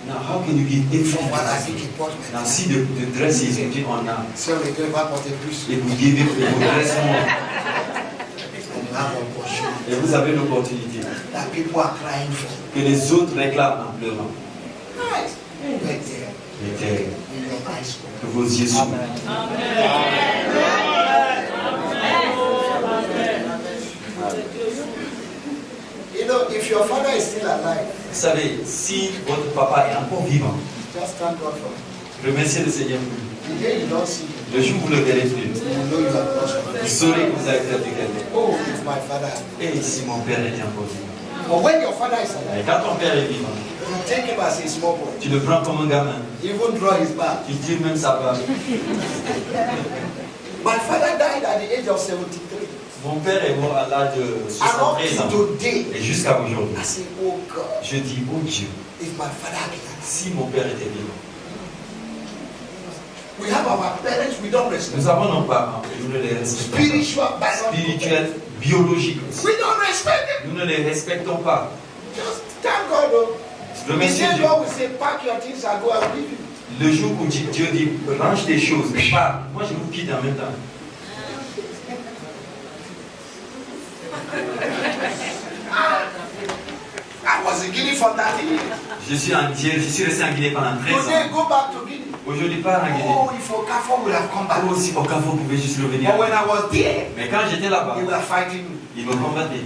Now, how can you give everything? Voilà ce qui porte Now, maintenant. si de dresses on a, Si on les va porter plus, et vous givez vos dresses moins, on a opportunity. et vous avez l'opportunité That people are crying for. que les autres réclament en pleurant. Nice. Right there. Et In your eyes. que vos yeux s'ouvrent. You know, if your father is still alive, Vous savez, si votre papa est encore vivant, just thank God for him. remerciez le Seigneur pour lui. The day you don't see him, Le jour où vous le verrez plus, you will know you have lost vous him. saurez que vous avez perdu quelqu'un. Oh, if my father had. Et si mon père était encore vivant. But when your father is Et alive, quand ton père est vivant, you take him as a small boy. tu le prends comme un gamin. You even draw his back. Tu tires même sa barbe. My father died at the age of 73. Mon père est mort à l'âge de And 73 ans. up to today, Et jusqu'à aujourd'hui, I say, oh God, je dis, oh Dieu, if my father had been alive. si mon père était vivant. We have our parents, we don't respect. Nous avons nos parents, et nous ne les respectons pas. Spiritual, biological. Spirituels, biologiques aussi. We don't respect them. Nous ne les respectons pas. Just thank God. Oh. The Remerciez day Dieu. God will say, pack your things and go and leave you. Le jour où Dieu dit, range tes choses, mais pas, moi je vous quitte en même temps. I was in Guinea for 30 years. Je suis resté en Guinée pendant 13 Today, ans. go back to Guinea. Aujourd'hui, pas en Guinée. Oh, if Okafor would have come back. Oh, si Okafor pouvait juste revenir. But when I was there, Mais quand j'étais là-bas, they were fighting me. ils me combattaient.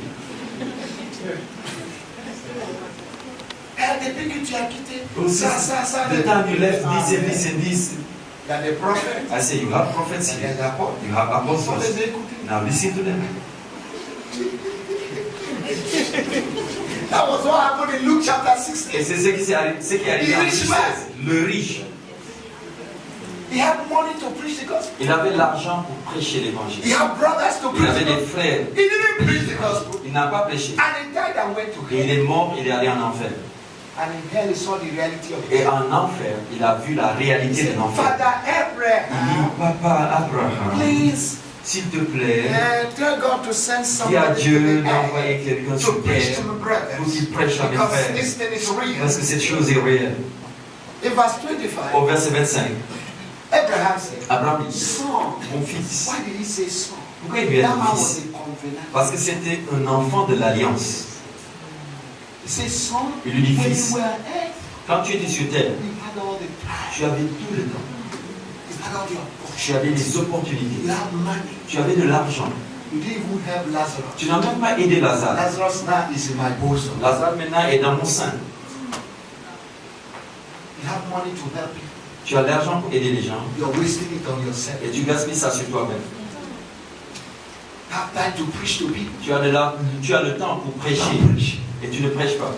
depuis que tu as quitté, Also, ça. the time you left this and this and this, Il y a des prophètes, I say you have prophets il y a here, des apôtres. you have Il faut apostles. les écouter. Now listen to them. That was what happened in Luke chapter Et 16. c'est ce qui est arrivé en Luc 16. Le riche, He had money to preach the gospel. il avait l'argent pour prêcher He l'évangile. had brothers to Il preach avait the des gospel. frères. He didn't preach the gospel. Il n'a pas prêché. And he died and went to Et il hell. est mort, il est allé en enfer. And in hell he saw the reality of Et it. en enfer, il a vu la He réalité said, de l'enfer. Father Il dit, Abraham, Papa Abraham, please s'il te plaît, tell God to send dis à somebody to Dieu the d'envoyer earth quelqu'un to sur preach terre to my pour brothers. qu'il prêche à mes Because frères. this thing is real. Parce que cette chose est réelle. In verse 25, Au verset 25, Abraham said, Abraham dit, Son. mon fils. Why did he say son? Pourquoi il lui a That man dit was fils? a covenant. Parce que c'était un enfant de l'alliance. He said, son, Il lui dit when fils. you were on earth, Quand tu étais sur terre, you had all the time. tu avais tout le temps. You had all the Tu avais des opportunités. You had money. Tu avais de l'argent. You didn't even help Lazarus. Tu n'as même pas aidé Lazare. Lazarus now is in my bosom. Lazare maintenant est dans mon sein. You have money to help people. Tu as l'argent pour aider les gens You're wasting it on yourself. et tu gaspilles ça sur toi-même. You have time to preach to people. Tu as le temps pour prêcher Don't preach. et tu ne prêches pas.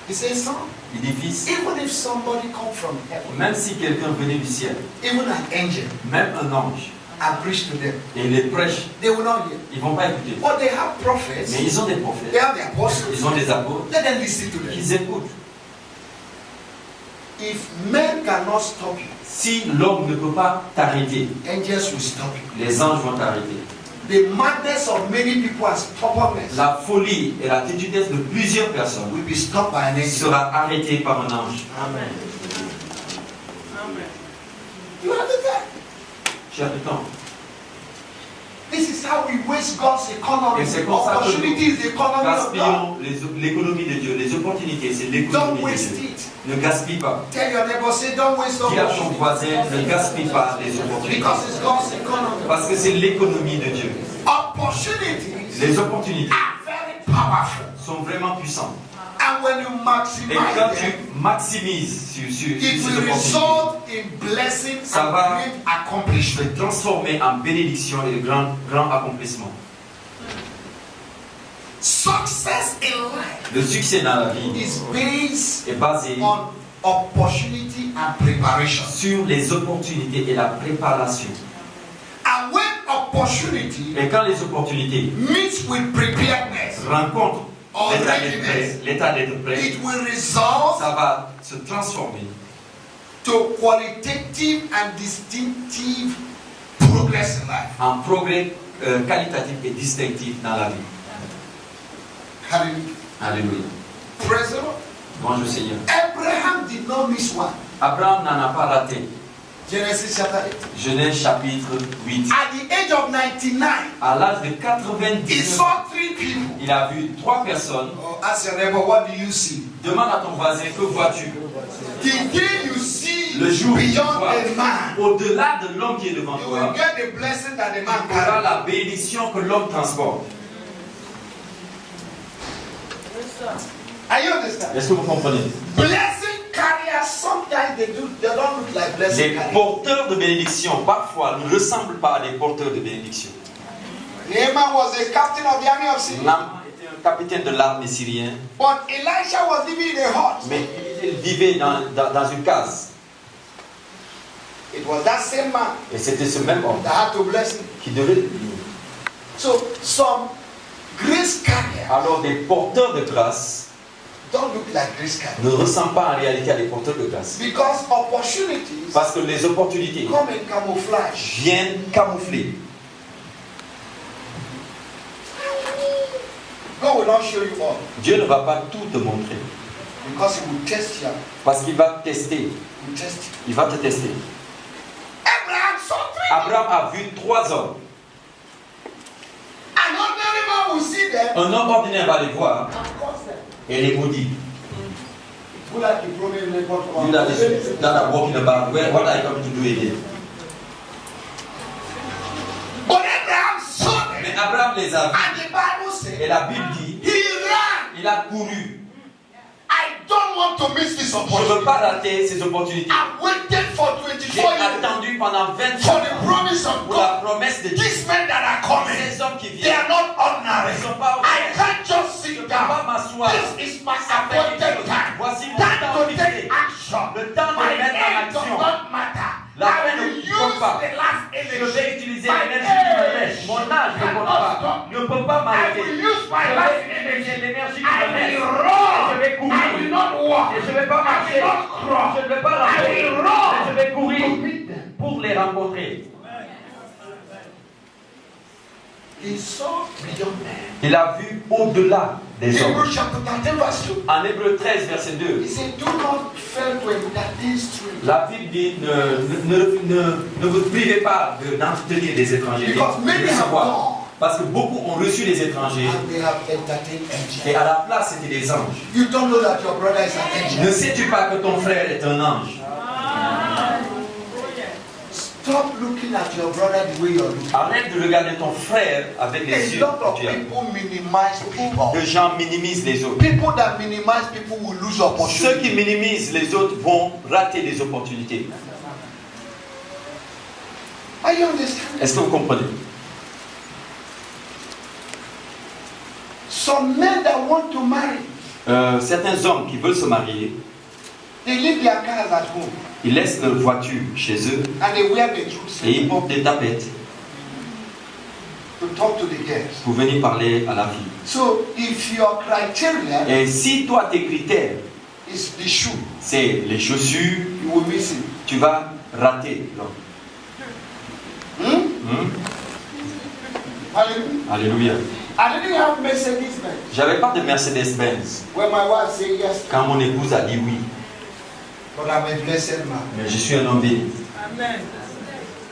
He says, son, Il dit fils, even if somebody come from heaven, même si quelqu'un venait du ciel, even an angel, même un ange, and preach to them, et il les prêche, they will not hear. ils ne vont pas écouter. But they have prophets. Mais ils ont des They prophètes, have the apostles. ils ont des apôtres, Let them listen to them. qu'ils écoutent. If men cannot stop you, Si l'homme ne peut pas t'arrêter, angels will stop you. les anges vont t'arrêter. The madness of many people and stubbornness La folie et la tétudesse de plusieurs personnes will be stopped by an angel. sera arrêtée par un ange. Amen. You understand? Tu as le temps. This is how we waste God's economy. Et c'est comme ça que Opportunity is the economy of God. Gaspillons l'économie de Dieu, les opportunités, c'est l'économie Don't de waste Dieu. it. Ne gaspille pas. Tell your neighbor, say, don't waste Dis à ton opportunity. voisin, ne gaspille pas les opportunités. Because it's God's economy. Parce que c'est l'économie de Dieu. Opportunities Les opportunités are very powerful. sont vraiment puissantes. And when you Et maximize quand them, tu maximises sur ces it will opportunités, result in blessing Ça and va great accomplishment. se transformer en bénédiction et de grands accomplissements. Success in life Le succès dans la vie is based est basé on opportunity and preparation. sur les opportunités et la préparation. And when opportunity Et quand les opportunités meets with preparedness, rencontrent or l'état d'être readiness, prêt, l'état d'être prêt, it will result ça va se transformer to qualitative and distinctive progress in life. en progrès qualitatif et distinctif dans la vie. Hallelujah. Alléluia. Praise the Lord. Bonjour Seigneur. Abraham did not miss one. Abraham n'en a pas raté. Genesis chapter 8. Genèse chapitre 8. At the age of 99, À l'âge de he 99 saw 3 people. il a vu 3 personnes. Oh, ask your neighbor, what do you see? Demande à ton voisin, que vois-tu? The day you see Le jour où tu beyond vois, a man, au-delà de l'homme qui est devant you toi, will get the blessing that the man tu auras carries. la bénédiction que l'homme transporte. Are you understand? Est-ce que vous comprenez? Blessing carriers, sometimes they don't look like blessing Les carriers. porteurs de bénédiction, parfois, ne ressemblent pas à des porteurs de bénédiction. Naaman was a captain of the army of Syria. Naaman était un capitaine de l'armée syrienne, But Elisha was living in a hut. mais il vivait dans une case. It was that same man Et c'était ce même homme that had to bless him. qui devait le bénir. So some grace carriers Alors, des porteurs de grâce don't look like grace carriers. ne ressemblent pas en réalité à des porteurs de grâce. Because opportunities Parce que les opportunités come in camouflage. viennent camoufler. God will not show you all. Dieu ne va pas tout te montrer. Because he will test you. Parce qu'il va tester. He will test you. Il va te tester. Abraham saw 3. Abraham a vu 3 hommes. An ordinary man will see them. Un homme ordinaire va les voir And curse them. et les maudit. Who like the problem in the bottom? You that are walking about, what are you coming to do again? But Abraham saw them. Mais Abraham les a vus. And the Bible Et says la Bible dit, he ran. il a couru. I want to miss this Je ne veux opportunity. pas rater ces opportunités. I waited for J'ai 24 years attendu pendant for 24 the ans promise of pour la God. promesse de Dieu. These men that are coming, Ces hommes qui they viennent, are not ordinary. ils ne sont pas I ordinaires. can't just Je ne sit peux pas down. m'asseoir. This is my appointed time. Voici mon Time temps to fixé. take action. Le temps de My mettre en age does action. not matter. La I fin ne will compte use pas. the last Je energy. vais utiliser My l'énergie qui me age reste. Mon âge ne compte pas. Ne peut pas I m'arrêter. will use my Je last vais utiliser energy. l'énergie qui I me reste. will run. Je vais courir. I will not walk. Et je ne vais pas I marcher. will not crawl. Je ne vais pas I rater. will Mais run je vais courir to meet them. pour les rencontrer. He saw beyond man. Il a vu au-delà des hommes. Hebrews chapter 13 verse 2. En Hébreux 13, verset 2, He said, do not fail to entertain strangers. la Bible dit ne vous privez pas d'entretenir des étrangers. Because many de have recevoir. gone Parce que beaucoup ont reçu les étrangers and they have entertained angels. et à la place c'était des anges. You don't know that your brother is an angel. Ne sais-tu pas que ton frère est un ange? Stop looking at your brother the way you're looking. Arrête de regarder ton frère avec les A yeux lot of que tu as. people minimize people. Les gens minimisent les autres. People that minimize people will lose Ceux opportunity. qui minimisent les autres vont rater des opportunités. Are you understand? Est-ce que vous comprenez? Some men that want to marry, Certains hommes qui veulent se marier, they leave their cars at home ils laissent leur voiture chez eux and they wear the et suits ils portent des tapettes to talk to the girls. pour venir parler à la fille. So if your criteria Et si toi tes critères, is the shoe, c'est les chaussures, you will miss it. tu vas rater l'homme. Hallelujah. Alléluia. I didn't have Mercedes-Benz. J'avais pas de Mercedes-Benz When my wife said yes, quand mon épouse a dit oui. but I'm a blessed man. Mais je suis un homme béni.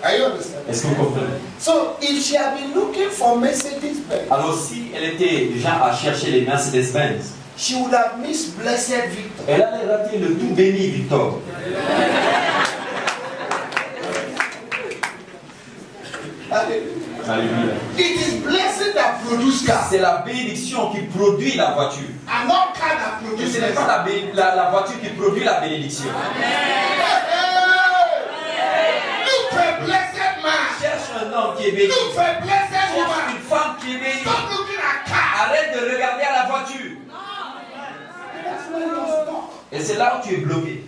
Are you understand? Est-ce que vous comprenez? So if she had been looking for Mercedes-Benz, Alors si elle était déjà à chercher les Mercedes-Benz, she would have missed blessed Victor. elle allait rater le tout béni Victor. Hallelujah. Alléluia. It is blessing that produce car, C'est la bénédiction qui produit la voiture. and not car that Et produce ce n'est pas blessing. la voiture qui produit la bénédiction. Look for a blessed man. Cherche un homme qui est béni. Look for a blessed Cherche woman. une femme qui est bénie. Stop looking at car. Arrête de regarder à la voiture. That's where you're stuck. Et c'est là où tu es bloqué.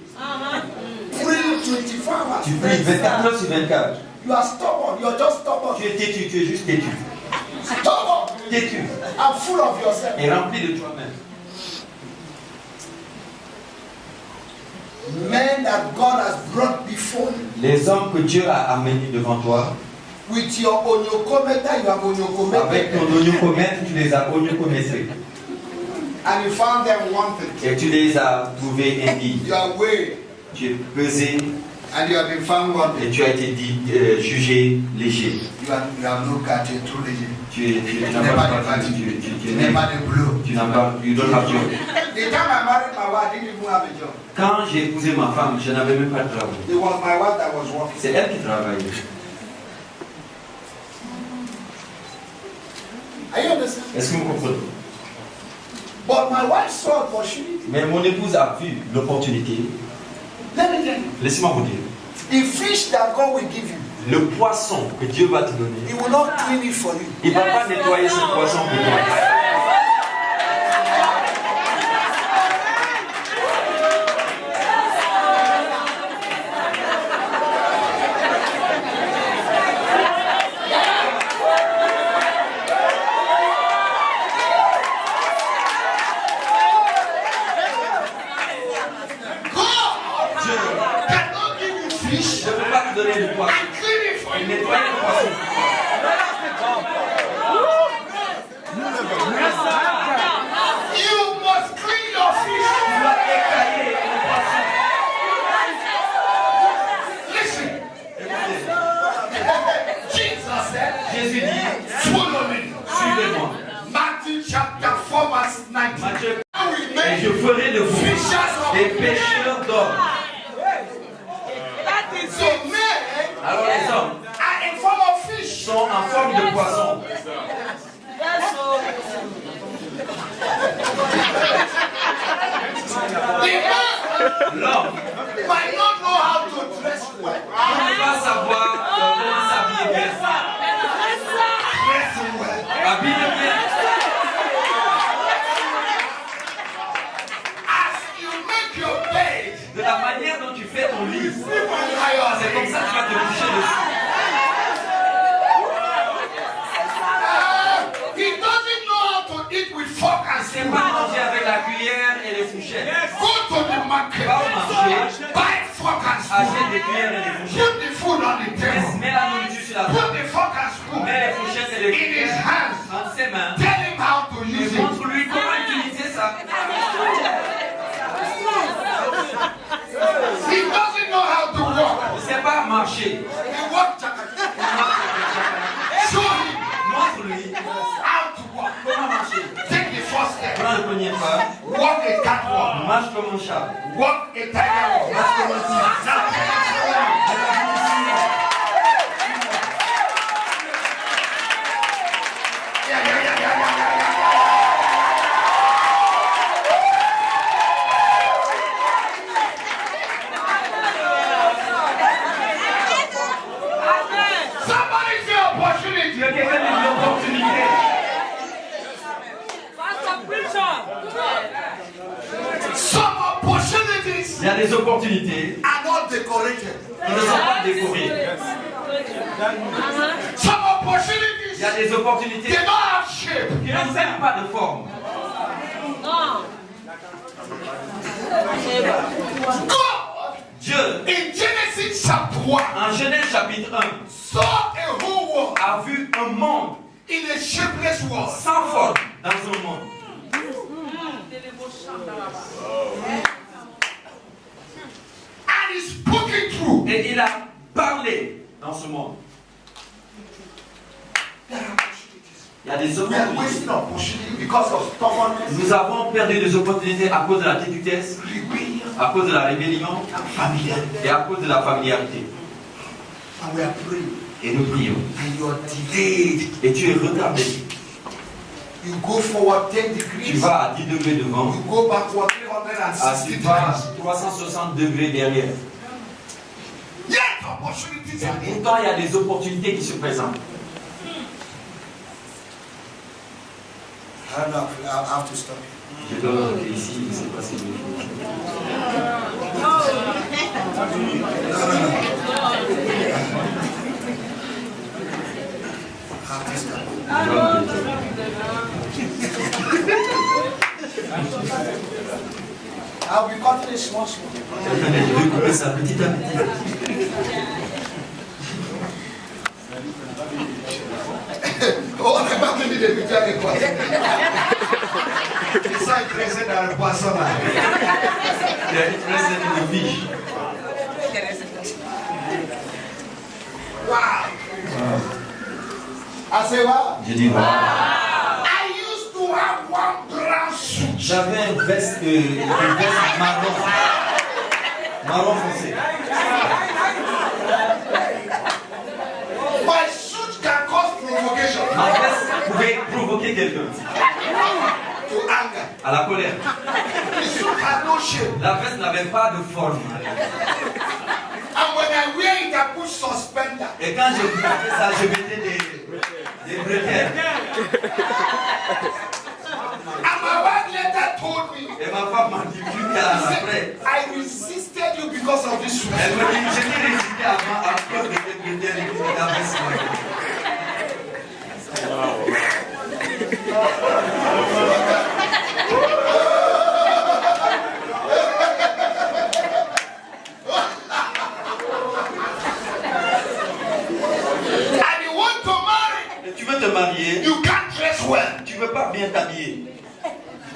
Free 24 hours. Tu pries 24 heures sur 24. You are stubborn. You're just stubborn. Tu es têtu, tu es juste têtu. Stubborn. Têtu. I'm full of yourself. Et rempli de toi-même. Men that God has brought before you. Les hommes que Dieu a amenés devant toi, With your onyokometa, you have avec ton onyokometa. oignon-comète, tu les as oignon-comètrés. And you found them wanted. Et tu les as trouvés impies. You are weighed. Tu es pesé And you have been found wanted. et tu as été jugé léger. You have looked at it through the Tu n'as pas parti, tu n'es- never the blue. tu n'as pas, you don't have job. The time I married my wife, I didn't even have a job. Quand j'ai épousé ma femme, je n'avais même pas de travail. It was my wife that was working. C'est elle qui travaillait. Are you understand? Est-ce que vous comprenez? But my wife saw opportunity. Mais mon épouse a vu l'opportunité. Let me tell you. Laissez-moi vous dire. The fish that God will give you, Le poisson que Dieu va te donner, He will not clean it for you. il ne va pas nettoyer ce poisson pour toi. God cannot give you fish Je ne peux pas te donner le poisson. and clean it for Il you. nettoie le poisson. You must clean your fish. Tu dois écailler le poisson. Listen. Écoutez, Jesus said, Jésus dit, follow me. suivez-moi. Matthew chapter 4 verse 19. Matthieu, I will et make je you ferai de vous fishers of des pêcheurs d'hommes. So men Alors les hommes are in form of fish. sont en forme de poisson. L'homme might not know how to dress well. ne va pas savoir comment s'habiller bien. Dress well. Habiller bien. As you make your bed, De la manière dont tu fais ton lit, c'est c'est comme ça que tu vas te coucher dessus. He doesn't know how to eat with fork and C'est spoon. pas manger avec la cuillère et les fourchettes. Go to the market, Va au marché, buy fork and spoon. achète des cuillères et des fourchettes. Put the food on the table. Mets la nourriture sur la table. Put the fork and spoon Mets les fourchettes et les in his cuillères hands. entre ses mains. Tell him how to Et use it. montre-lui comment utiliser ça. He doesn't know how to walk. Il ne sait pas marcher. He walk chaka. Show him Montre-lui how to walk. comment marcher. Take the first step. Prends le premier pas. Walk a catwalk. Marche comme un chat. Walk a tiger walk. Marche comme un tigre. Now tell him slowly. Yeah. Somebody say opportunity. Tu as quelqu'un des opportunités. Some opportunities Il y a des opportunités are not decorated. qui ne sont pas décorées. Some Il opportunities y a des opportunités they don't have shape. qui n'ont même pas de forme. God Dieu, in Genesis chapter 1 en Genèse chapitre 1, saw a whole world a vu un monde in a shapeless world. sans forme dans un monde. And he spoke it through. Et il a parlé dans ce monde. There are opportunities. Il y a des We are opportunités. wasting opportunity because of stubbornness, Nous avons perdu des opportunités à cause de la détutesse, rebellion, à cause de la rébellion and familiarity. et à cause de la familiarité. And we are praying. Et nous prions. And you are delayed. Et tu es retardé. You go forward 10 Tu degrees. vas à 10 degrés devant. You go backward Ah, 360 tu vas degrees. 360 degrés derrière. Yet opportunities are there. Pourtant, il y a des opportunités qui se présentent. I have to stop. Je dois arrêter ici, je ne sais pas si vous I have to stop. je dois arrêter. I'll be cutting it small. Je vais couper ça petit à petit. Oh, on n'a pas fini de lui faire des poissons. Ils sont intéressés dans le poisson là. Il y a une recette de fiche. Wow. I say what? Je dis voilà. I used to have one brown suit. J'avais une veste marron. Marron foncé. My suit can cause provocation Ma veste pouvait provoquer quelqu'un to anger. à la colère. The suit had no shape. La veste n'avait pas de forme. And when I wear it, I put suspender. Et quand je faisais ça, je mettais des bretelles. And my wife later told me, Et ma femme m'a dit plus tard après. I resisted you because of this suit. Elle me dit, je t'ai résisté avant à cause de tes bretelles et de ta veste. And you want to marry, Et tu veux te marier, you can't dress well. tu veux pas bien t'habiller.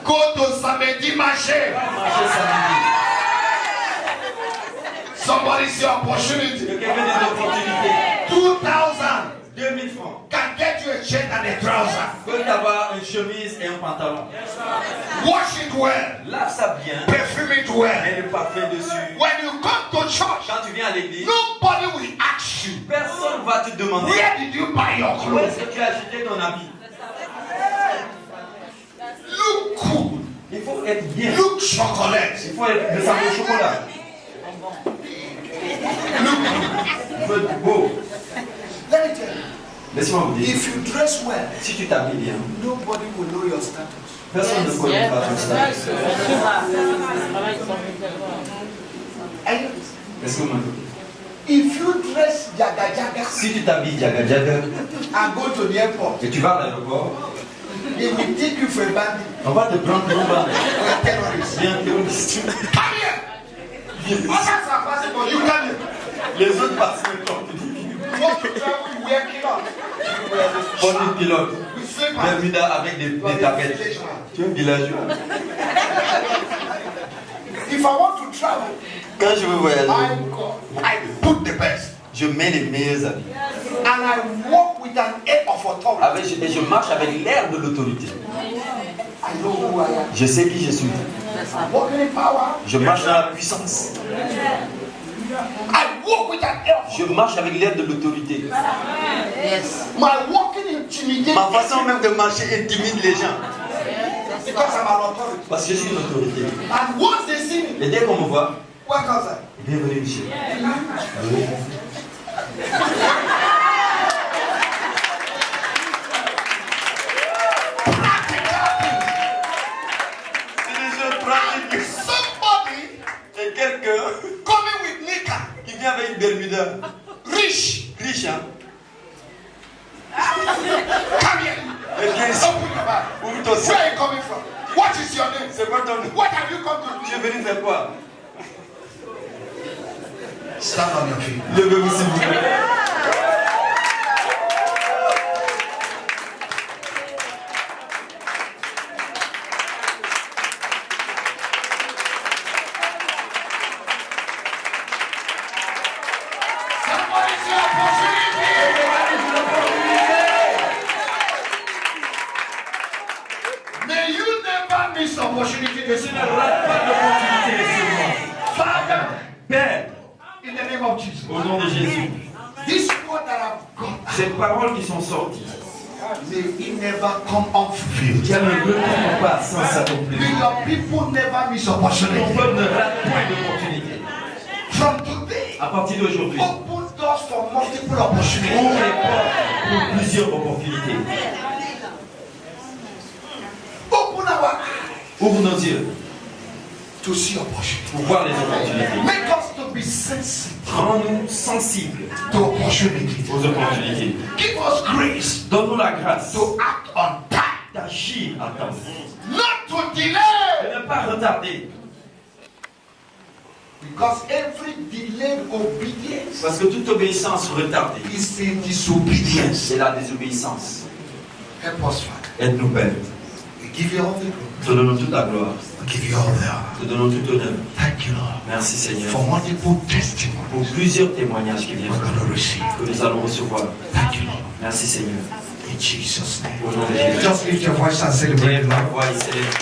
Go to Samedi Marché. Marcher samedi. Somebody see opportunity. Que quelqu'un des opportunités. 2,000 2000 francs. can get you a shirt and a trouser. Peut avoir une chemise et un pantalon. Wash it well. Lave ça bien. Perfume it well. Mets le parfum dessus. When you come to church, Quand tu viens à l'église, nobody will ask you, personne va te demander where did you buy your où clothes? est-ce que tu as acheté ton habit. Look cool. Il faut être bien. Look chocolate. Il faut être de savoir au chocolat. Il faut être beau. Let me tell you. Laissez-moi vous dire. If you dress well, Si tu t'habilles bien, nobody will know your status. personne ne connaîtra ton statut. Est-ce que vous m'entendez? If you dress jaga jaga Si tu t'habilles jaga jaga and go to the airport, et tu vas à l'aéroport, they will take you for a bandit on va te prendre pour un bandit. or a terrorist. Bien terroriste. Come here. Others are passing, but you come here. Les autres passent le temps. You want to travel, you wear kilos. Bonne pilote. With slippers. Bermuda avec des tapettes. Tu es un villageois. If I want to travel, Quand je veux voyager, I put the best. je mets les meilleurs habits. And I walk with an air of authority. Et je marche avec l'air de l'autorité. I know who I am. Je sais qui je suis. I walk in power. Je marche dans la puissance. I walk with an air of Je marche avec l'air de l'autorité. my walking intimidates Ma façon même de marcher intimide les gens. because I'm an authority. Parce que je suis une autorité. And once they see me, Et dès qu'on me voit, what comes out? bienvenue monsieur. C'est des choses pratiques. Somebody Et quelqu'un coming with Nika, qui vient avec une Bermuda, rich, riche, hein. come here. Et viens ici. Open your bag. Ouvre ton Where sac. are you coming from? What is your name? C'est quoi ton nom? What have you come to Tu es do? venu faire quoi? Stand on your feet. Levez-vous s'il vous plaît. Somebody say opportunity. May you never miss opportunity this morning. Father, Père, in the name of Jesus. au nom de Jésus, This word that I've got, ces paroles qui sont sorties, may it never come unfulfilled. qu'elles ne retournent pas sans s'accomplir. May your people never miss Ton opportunity. peuple ne rate point d'opportunité. From today, À partir d'aujourd'hui, open doors for multiple ouvre opportunities. les portes pour plusieurs opportunités. Open our eyes Ouvre nos yeux to see opportunity. pour voir les opportunités. Make us to be sensitive Rends-nous sensibles to opportunity. aux opportunités. Give us grace Donne-nous la grâce to act on time, d'agir à temps. not to De delay. ne pas retarder. Because every delayed obedience Parce que toute obéissance retardée, is a disobedience. c'est la désobéissance. Help us, Father. Aide-nous, Père. We give you all the glory. Te donnons toute la gloire. We give you all the honor. Te donnons tout honneur. Thank you, Lord, Merci, Seigneur. for multiple testimonies Pour plusieurs témoignages qui viennent, we're going to receive. que nous allons recevoir. Thank you, Lord. Merci, Seigneur. In Jesus' name. Au nom de Jésus. Just lift your voice and celebrate, Lève la Lord. voix et célèbre.